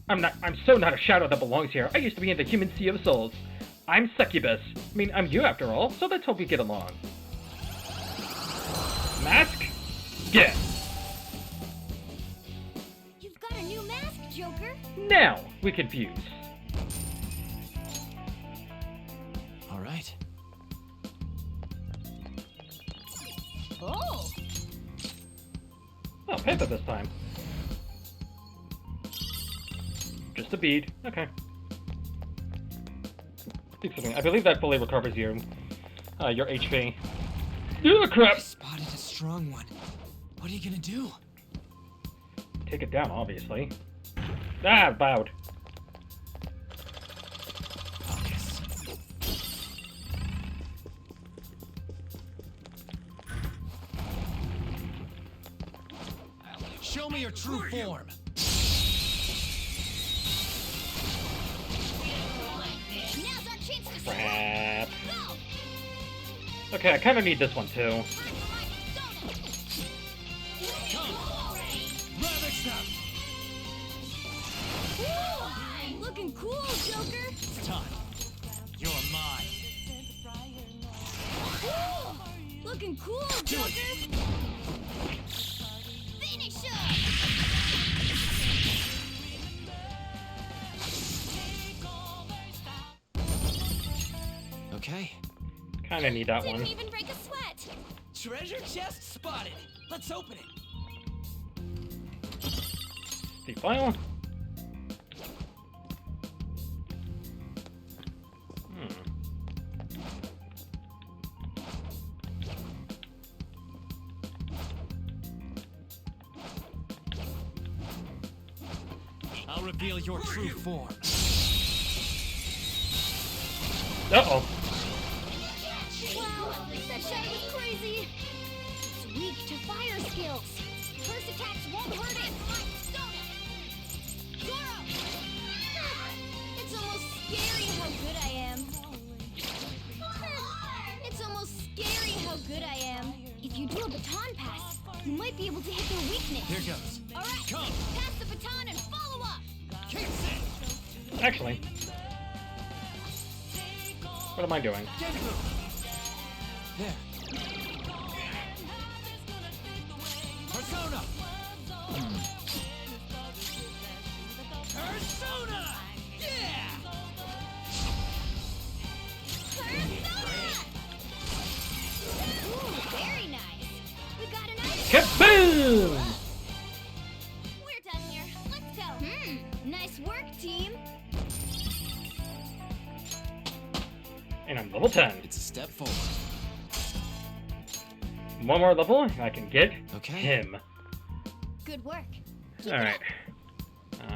I'm so not a shadow that belongs here. I used to be in the human sea of souls. I'm Succubus. I mean, I'm you after all, so let's hope we get along. Mask? Get. You've got a new mask, Joker. Now we can fuse. All right. Oh! Oh, Panther this time. Just a bead. Okay. Excuse me. I believe that fully recovers you. Your HP. Oh, crap! I spotted a strong one. What are you gonna do? Take it down, obviously. Ah, bowed. Focus. Show me your true form. Now's our chance to Crap. go. Okay, I kind of need this one too. Looking cool, Joker. It's time. You're mine. Looking cool, Joker. Finish up. Okay. Kind of need that one. Didn't even break a sweat. Treasure chest spotted. Let's open it. file. I'll reveal your true form. Uh-oh. Wow, that shot was crazy. It's weak to fire skills. First attacks won't hurt it. Zoro! It's almost scary how good I am. It's almost scary how good I am. If you do a baton pass, you might be able to hit their weakness. Here goes. All right, Come. pass the baton and follow up. Keep it. Actually, what am I doing? Get through. There. Persona. Persona. Yeah. Ooh, very nice. We got an item. Kaboom! We're done here. Let's go. Nice work, team. And I'm level 10. It's a step forward. One more level, and I can get Okay. him. Good work. Keep it Alright. up.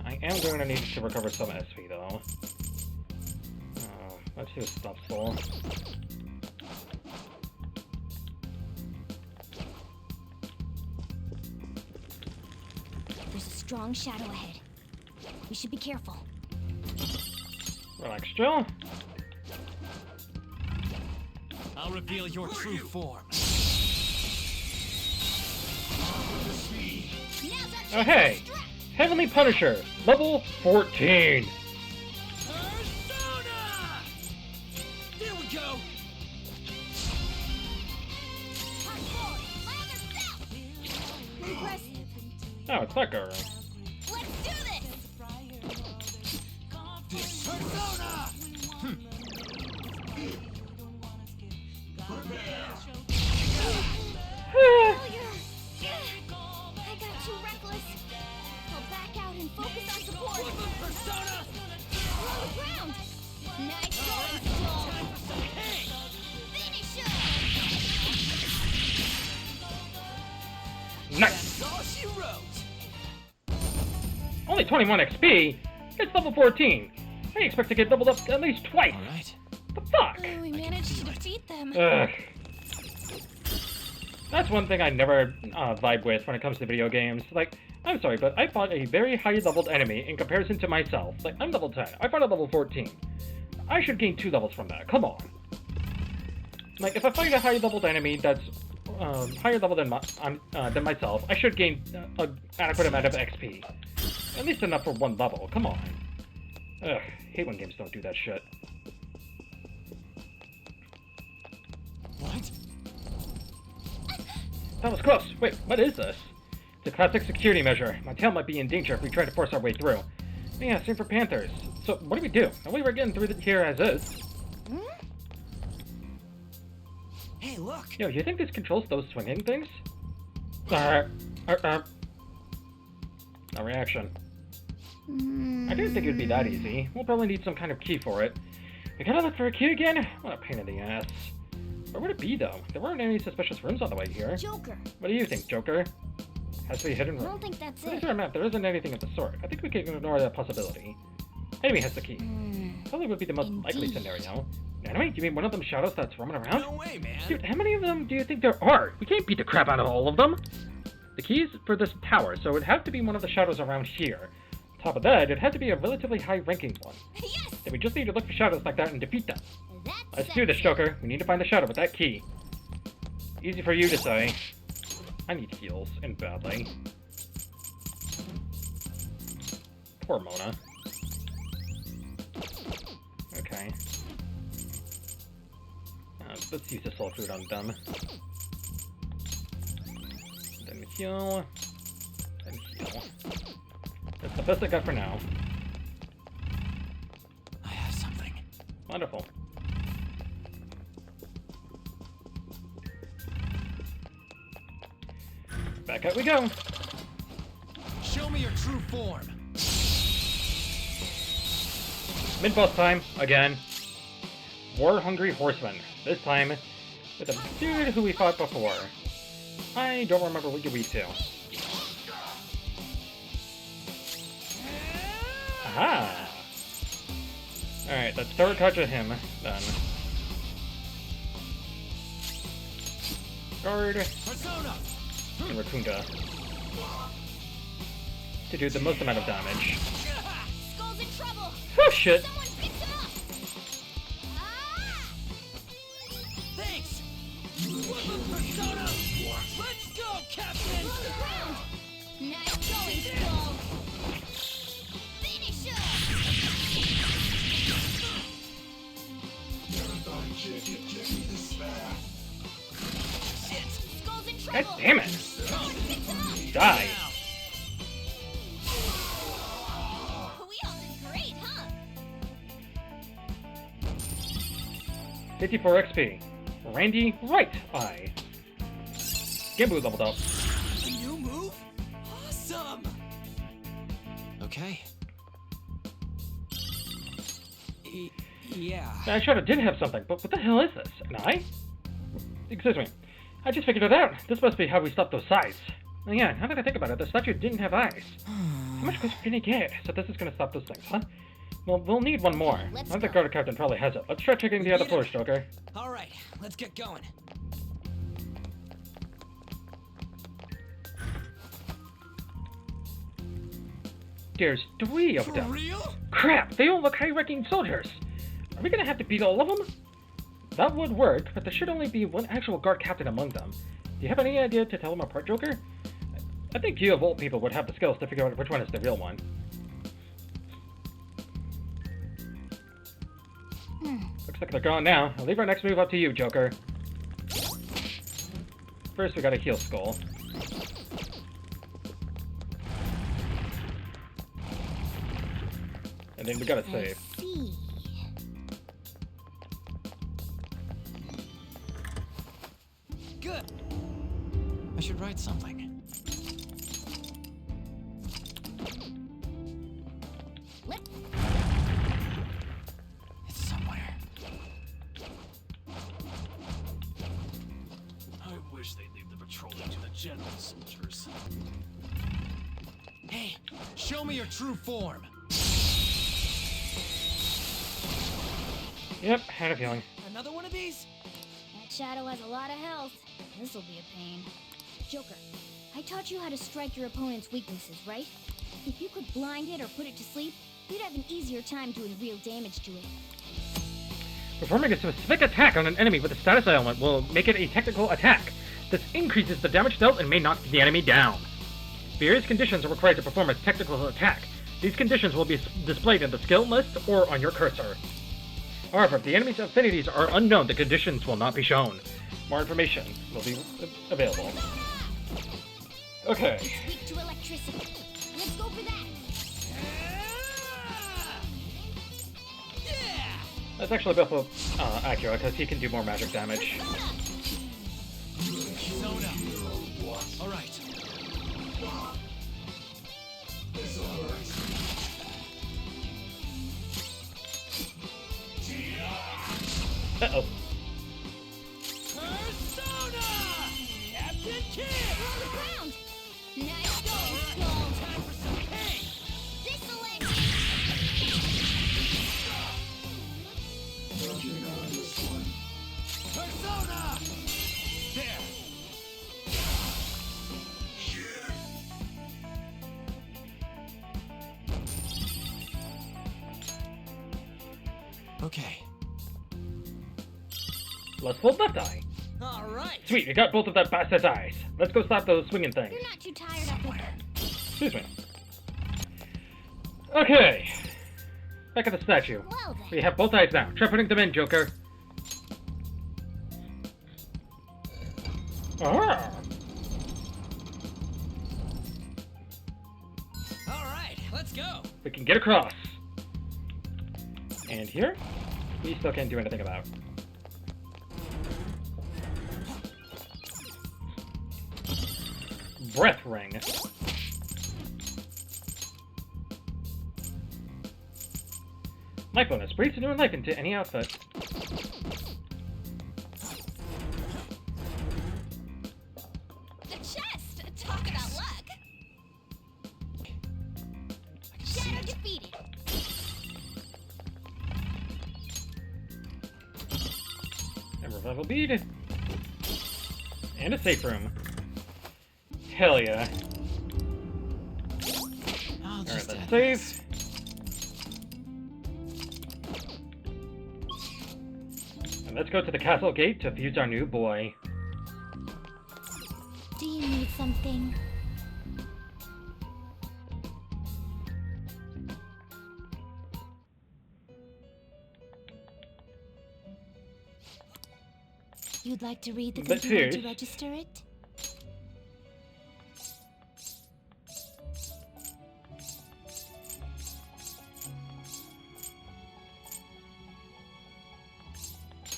I am going to need to recover some SP, though. Let's see what stuff's full. There's a strong shadow ahead. We should be careful. Relax, Joe. I'll reveal your true form. Oh, hey! Heavenly Punisher, level 14. Persona! There we go. Impressive. Oh, it's that girl. Let's do this. Persona! Failure. I got too reckless. I'll back out and focus on support. Persona! On the ground. Nice going, Skull. Hey! Finish him. Nice! That's all she wrote. Only 21 XP? It's level 14. I expect to get leveled up at least twice. All right. The fuck? Oh, we managed to defeat them. Ugh. That's one thing I never vibe with when it comes to video games. Like, I'm sorry, but I fought a very high leveled enemy in comparison to myself. Like, I'm level 10. I fought at level 14. I should gain 2 levels from that. Come on. Like, if I fight a high leveled enemy that's higher level than myself, I should gain an adequate amount of XP. At least enough for 1 level. Come on. Ugh. Hate when games don't do that shit. What? That was close. Wait, what is this? It's a classic security measure. My tail might be in danger if we try to force our way through. Yeah, same for Panthers. So, what do we do? We were getting through here as is. Hey, look. Yo, you think this controls those swinging things? No reaction. I didn't think it would be that easy. We'll probably need some kind of key for it. We gotta look for a key again? What a pain in the ass. Where would it be, though? There weren't any suspicious rooms on the way here. Joker. What do you think, Joker? Has to be a hidden I room. don't think that's Pretty it. sure, Matt, there isn't anything of the sort. I think we can ignore that possibility. Enemy has the key. Probably would be the most likely Indeed. scenario. Enemy? You mean one of them shadows that's roaming around? No way, man. Dude, how many of them do you think there are? We can't beat the crap out of all of them. The key's for this tower, so it'd have to be one of the shadows around here. On top of that, it'd have to be a relatively high-ranking one. Yes. Then we just need to look for shadows like that and defeat them. That Let's do this, settles it. Joker. We need to find the shadow with that key. Easy for you to say. I need heals, and badly. Poor Mona. Okay. Let's use the soul fruit on them. Then heal. Then heal. That's the best I got for now. I have something. Wonderful. Back out we go. Show me your true form. Mid-boss time, again. War-hungry horseman. This time, with a dude who we fought before. I don't remember what you're weak to. Aha! Alright, let's throw a touch at him, then. Guard. Persona! And Raccoonda. To do the most amount of damage. Skull's in trouble. Oh shit! Someone picks him up. Ah! Thanks! Persona! Let's go, Captain! On the ground. Nice going, Skull. Finish Shit! Skull's in God trouble. damn it! Someone picks him up. Die! We all did great, huh? 54 XP. Randy Right Eye. Gimbu leveled up. A new move? Awesome! Okay. Yeah. I sure did have something, but what the hell is this? An eye? Excuse me. I just figured it out. This must be how we stop those sights. Oh, yeah, now that I think about it, the statue didn't have eyes. How much closer can you get? So this is gonna stop those things, huh? Well, we'll need one more. Let's I think the go. guard captain probably has it. Let's try checking the other floors, Joker. Alright, let's get going. There's 3 of For them. real? Crap! They all look high-ranking soldiers! Are we gonna have to beat all of them? That would work, but there should only be one actual guard captain among them. Do you have any idea to tell them apart, Joker? I think you of all people would have the skills to figure out which one is the real one. Looks like they're gone now. I'll leave our next move up to you, Joker. First, we gotta heal Skull. And then we gotta save. See. Good. I should write something. It's somewhere. I wish they'd leave the patrolling to the general soldiers. Hey, show me your true form. Yep, had a feeling. Another one of these? That shadow has a lot of health. This'll be a pain. Joker, I taught you how to strike your opponent's weaknesses, right? If you could blind it or put it to sleep, you'd have an easier time doing real damage to it. Performing a specific attack on an enemy with a status element will make it a technical attack. This increases the damage dealt and may knock the enemy down. Various conditions are required to perform a technical attack. These conditions will be displayed in the skill list or on your cursor. However, if the enemy's affinities are unknown, the conditions will not be shown. More information will be available. Okay. Weak to electricity. Let's go for that. Yeah! That's actually both accurate, because he can do more magic damage. Persona. Alright. Uh-oh. Persona! Captain Kid! On the ground. Nice going, Skull. Time for some pain! This'll end. Persona! There! Okay. Let's hold left eye. Alright! Sweet, we got both of that bastard's eyes. Let's go stop those swinging things. You're not too tired up there. Excuse me. Okay. Back at the statue. Well then. We have both eyes now. Try putting them in, Joker. Ah! Alright, let's go! We can get across. And here? We still can't do anything about. Breath ring. Life bonus. Breathes new life into any outfit. The chest! Talk about luck! I can see Shadow it. defeated! A revival bead. And a safe room. Hell yeah. I'll Alright, just let's add save. this. And let's go to the castle gate to fuse our new boy. Do you need something? You'd like to read the But computer to first- register it?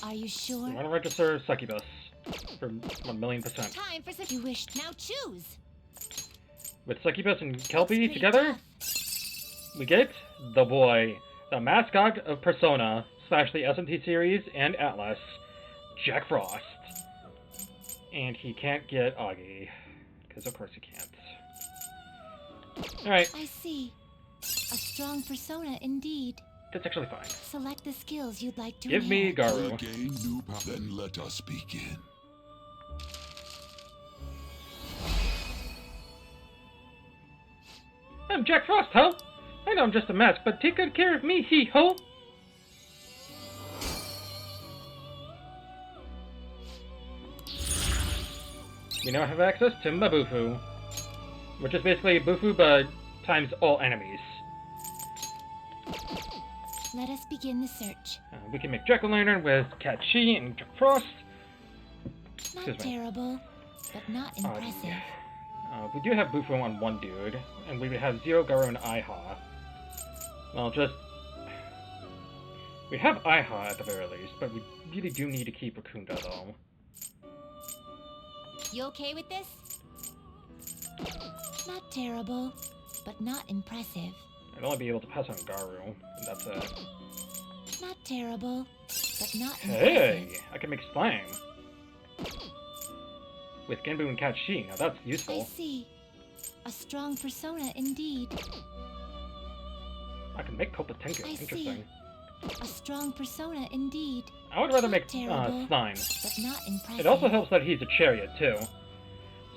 Are you sure? We want to register Succubus for 1,000,000%. Time for some. You wish. Now choose. With Succubus and Looks Kelpie pretty together, tough. we get the boy, the mascot of Persona / the SMT series and Atlas, Jack Frost. And he can't get Augie, because of course he can't. Alright, I see. A strong persona indeed. that's actually fine. Select the skills you'd like to Give me inherit. Garu. Regain new power. Then let us begin. I'm Jack Frost, ho! I know I'm just a mask, but take good care of me, hee-ho! We now have access to Mabufu, which is basically Bufu but times all enemies. Let us begin the search. We can make Jack-o'-lantern with Cat Chi and Jack Frost. Not Excuse me. terrible, but not impressive. We do have Bufu on one dude, and we would have Zero, Garu, and Iha. Well, just... We have Iha at the very least, but we really do need to keep Rakunda, though. You okay with this? Not terrible, but not impressive. I'd only be able to pass on Garu, and that's it. Not terrible, but not Hey! impressive. I can make slime! With Genbu and Cat Chi, now that's I useful. see. A strong persona indeed. I can make Kopatenku, I see. interesting. A strong persona indeed, I would rather Not make terrible. slime. but not impressive. It also helps that he's a chariot, too.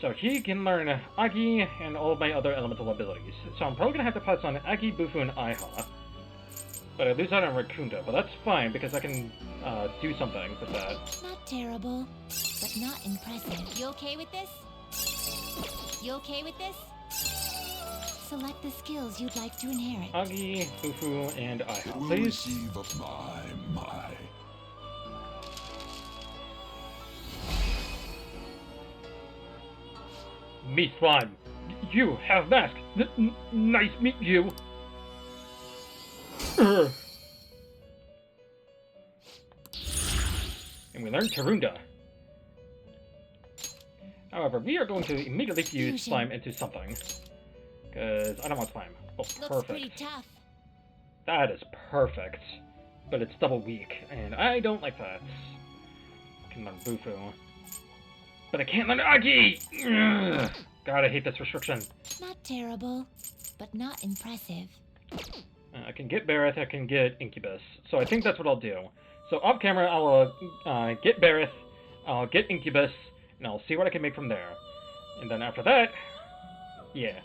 So he can learn Agi and all of my other elemental abilities. So I'm probably gonna have to pass on Agi, Bufu, and Iha. But I lose out on Rakunda, but that's fine because I can do something with that. Not terrible, but not impressive. You okay with this? You okay with this? Select the skills you'd like to inherit. Agi, Bufu, and It Iha, will please. receive of my. Me slime. You have mask. Nice meet you. Urgh. And we learned Tarunda. However, we are going to immediately fuse Fusion. slime into something. Because I don't want slime. Oh, Looks pretty perfect. tough. That is perfect. But it's double weak, and I don't like that. I can learn Bufu. But I can't learn Agi! Ugh. God, I hate this restriction. Not terrible, but not impressive. I can get Bareth, I can get Incubus. So I think that's what I'll do. So off camera, I'll get Bareth, I'll get Incubus, and I'll see what I can make from there. And then after that, yeah,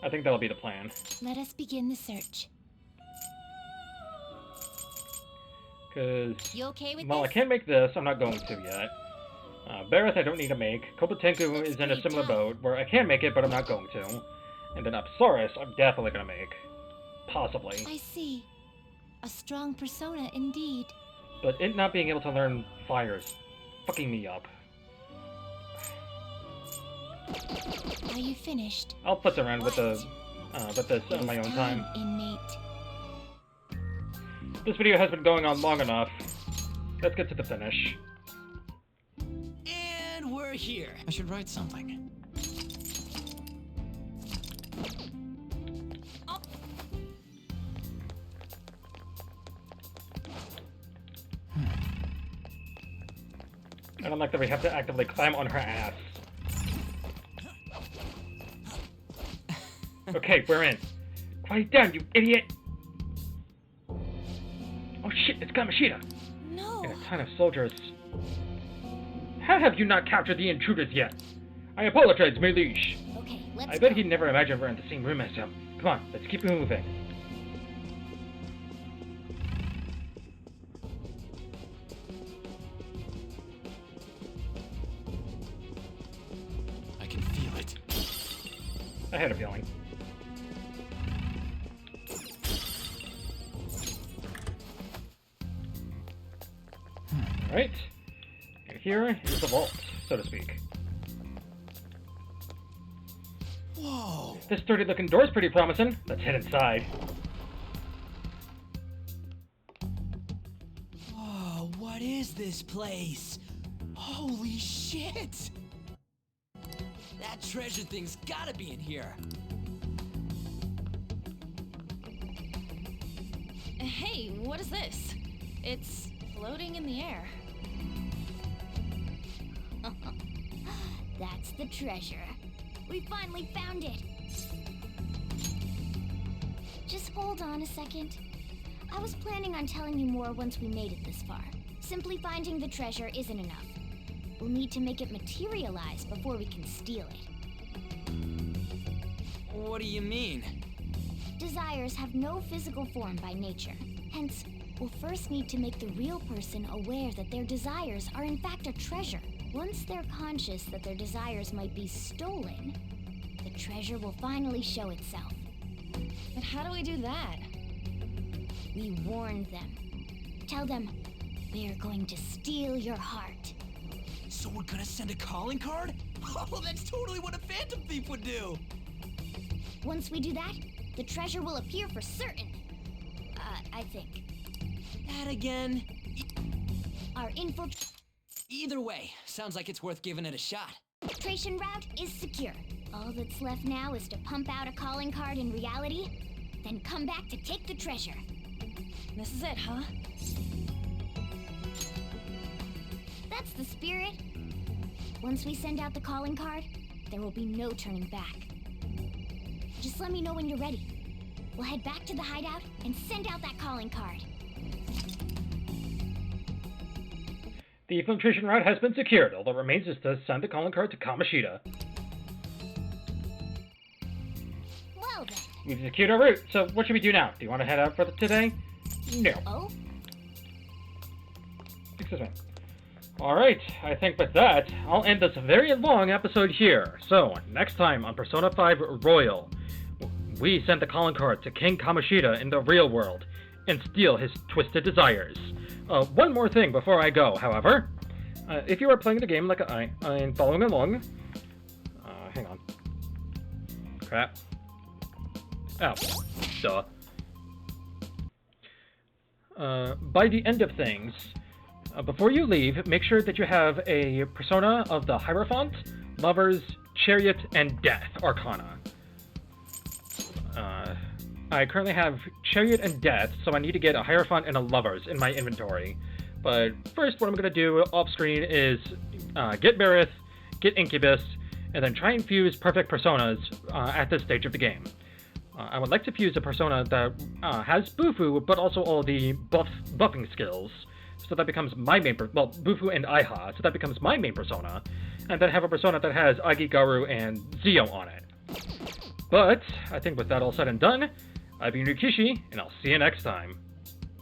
I think that'll be the plan. Let us begin the search. Because, You okay with well, I this? can't make this, I'm not going to yet. Bareth I don't need to make. Kopatenku Looks is in a pretty similar tough. boat, where I can make it, but I'm not going to. And then Apsaurus, I'm definitely gonna make. Possibly. I see. A strong persona indeed. But it not being able to learn fire is fucking me up. Are you finished? I'll put around with the with this It on my is own time. inmate. This video has been going on long enough. Let's get to the finish. And we're here. I should write something. I don't like that we have to actively climb on her ass. Okay, we're in. Quiet down, you idiot! Oh shit, it's Kamoshida! No. And a ton of soldiers. How have you not captured the intruders yet? I apologize, my liege. Okay, let's I bet go. he'd never imagined we're in the same room as him. Come on, let's keep moving. I can feel it. I had a feeling. Alright. And here is the vault, so to speak. Whoa! This sturdy looking door's pretty promising. Let's head inside. Oh, what is this place? Holy shit! That treasure thing's gotta be in here. Hey, what is this? It's floating in the air. That's the treasure. We finally found it. Just hold on a second. I was planning on telling you more once we made it this far. Simply finding the treasure isn't enough. We'll need to make it materialize before we can steal it. What do you mean? Desires have no physical form by nature. Hence, we'll first need to make the real person aware that their desires are in fact a treasure. Once they're conscious that their desires might be stolen, the treasure will finally show itself. But how do we do that? We warn them. Tell them, we're going to steal your heart. So we're gonna send a calling card? Oh, that's totally what a phantom thief would do! Once we do that, the treasure will appear for certain. I think. That again? Our Either way, sounds like it's worth giving it a shot. infiltration route is secure. All that's left now is to pump out a calling card in reality, then come back to take the treasure. This is it, huh? That's the spirit. Once we send out the calling card, there will be no turning back. Just let me know when you're ready. We'll head back to the hideout and send out that calling card. The infiltration route has been secured. All that remains is to send the calling card to Kamoshida. Well then. We've secured our route, so what should we do now? Do you want to head out for today? No. Oh? Excuse me. Alright, I think with that, I'll end this very long episode here. So, next time on Persona 5 Royal, we send the calling card to King Kamoshida in the real world and steal his twisted desires. One more thing before I go, however. If you are playing the game like I'm following along... hang on. Crap. Oh. Duh. By the end of things, before you leave, make sure that you have a persona of the Hierophant, Lovers, Chariot, and Death Arcana. I currently have Chariot and Death, so I need to get a Hierophant and a Lovers in my inventory. But first, what I'm going to do off-screen is get Barith, get Incubus, and then try and fuse perfect personas at this stage of the game. I would like to fuse a persona that has Bufu, but also all the buffing skills, so that becomes my main Bufu and Aiha, so that becomes my main persona, and then have a persona that has Agigaru and Zio on it. But I think with that all said and done, I've been Rikishi, and I'll see you next time.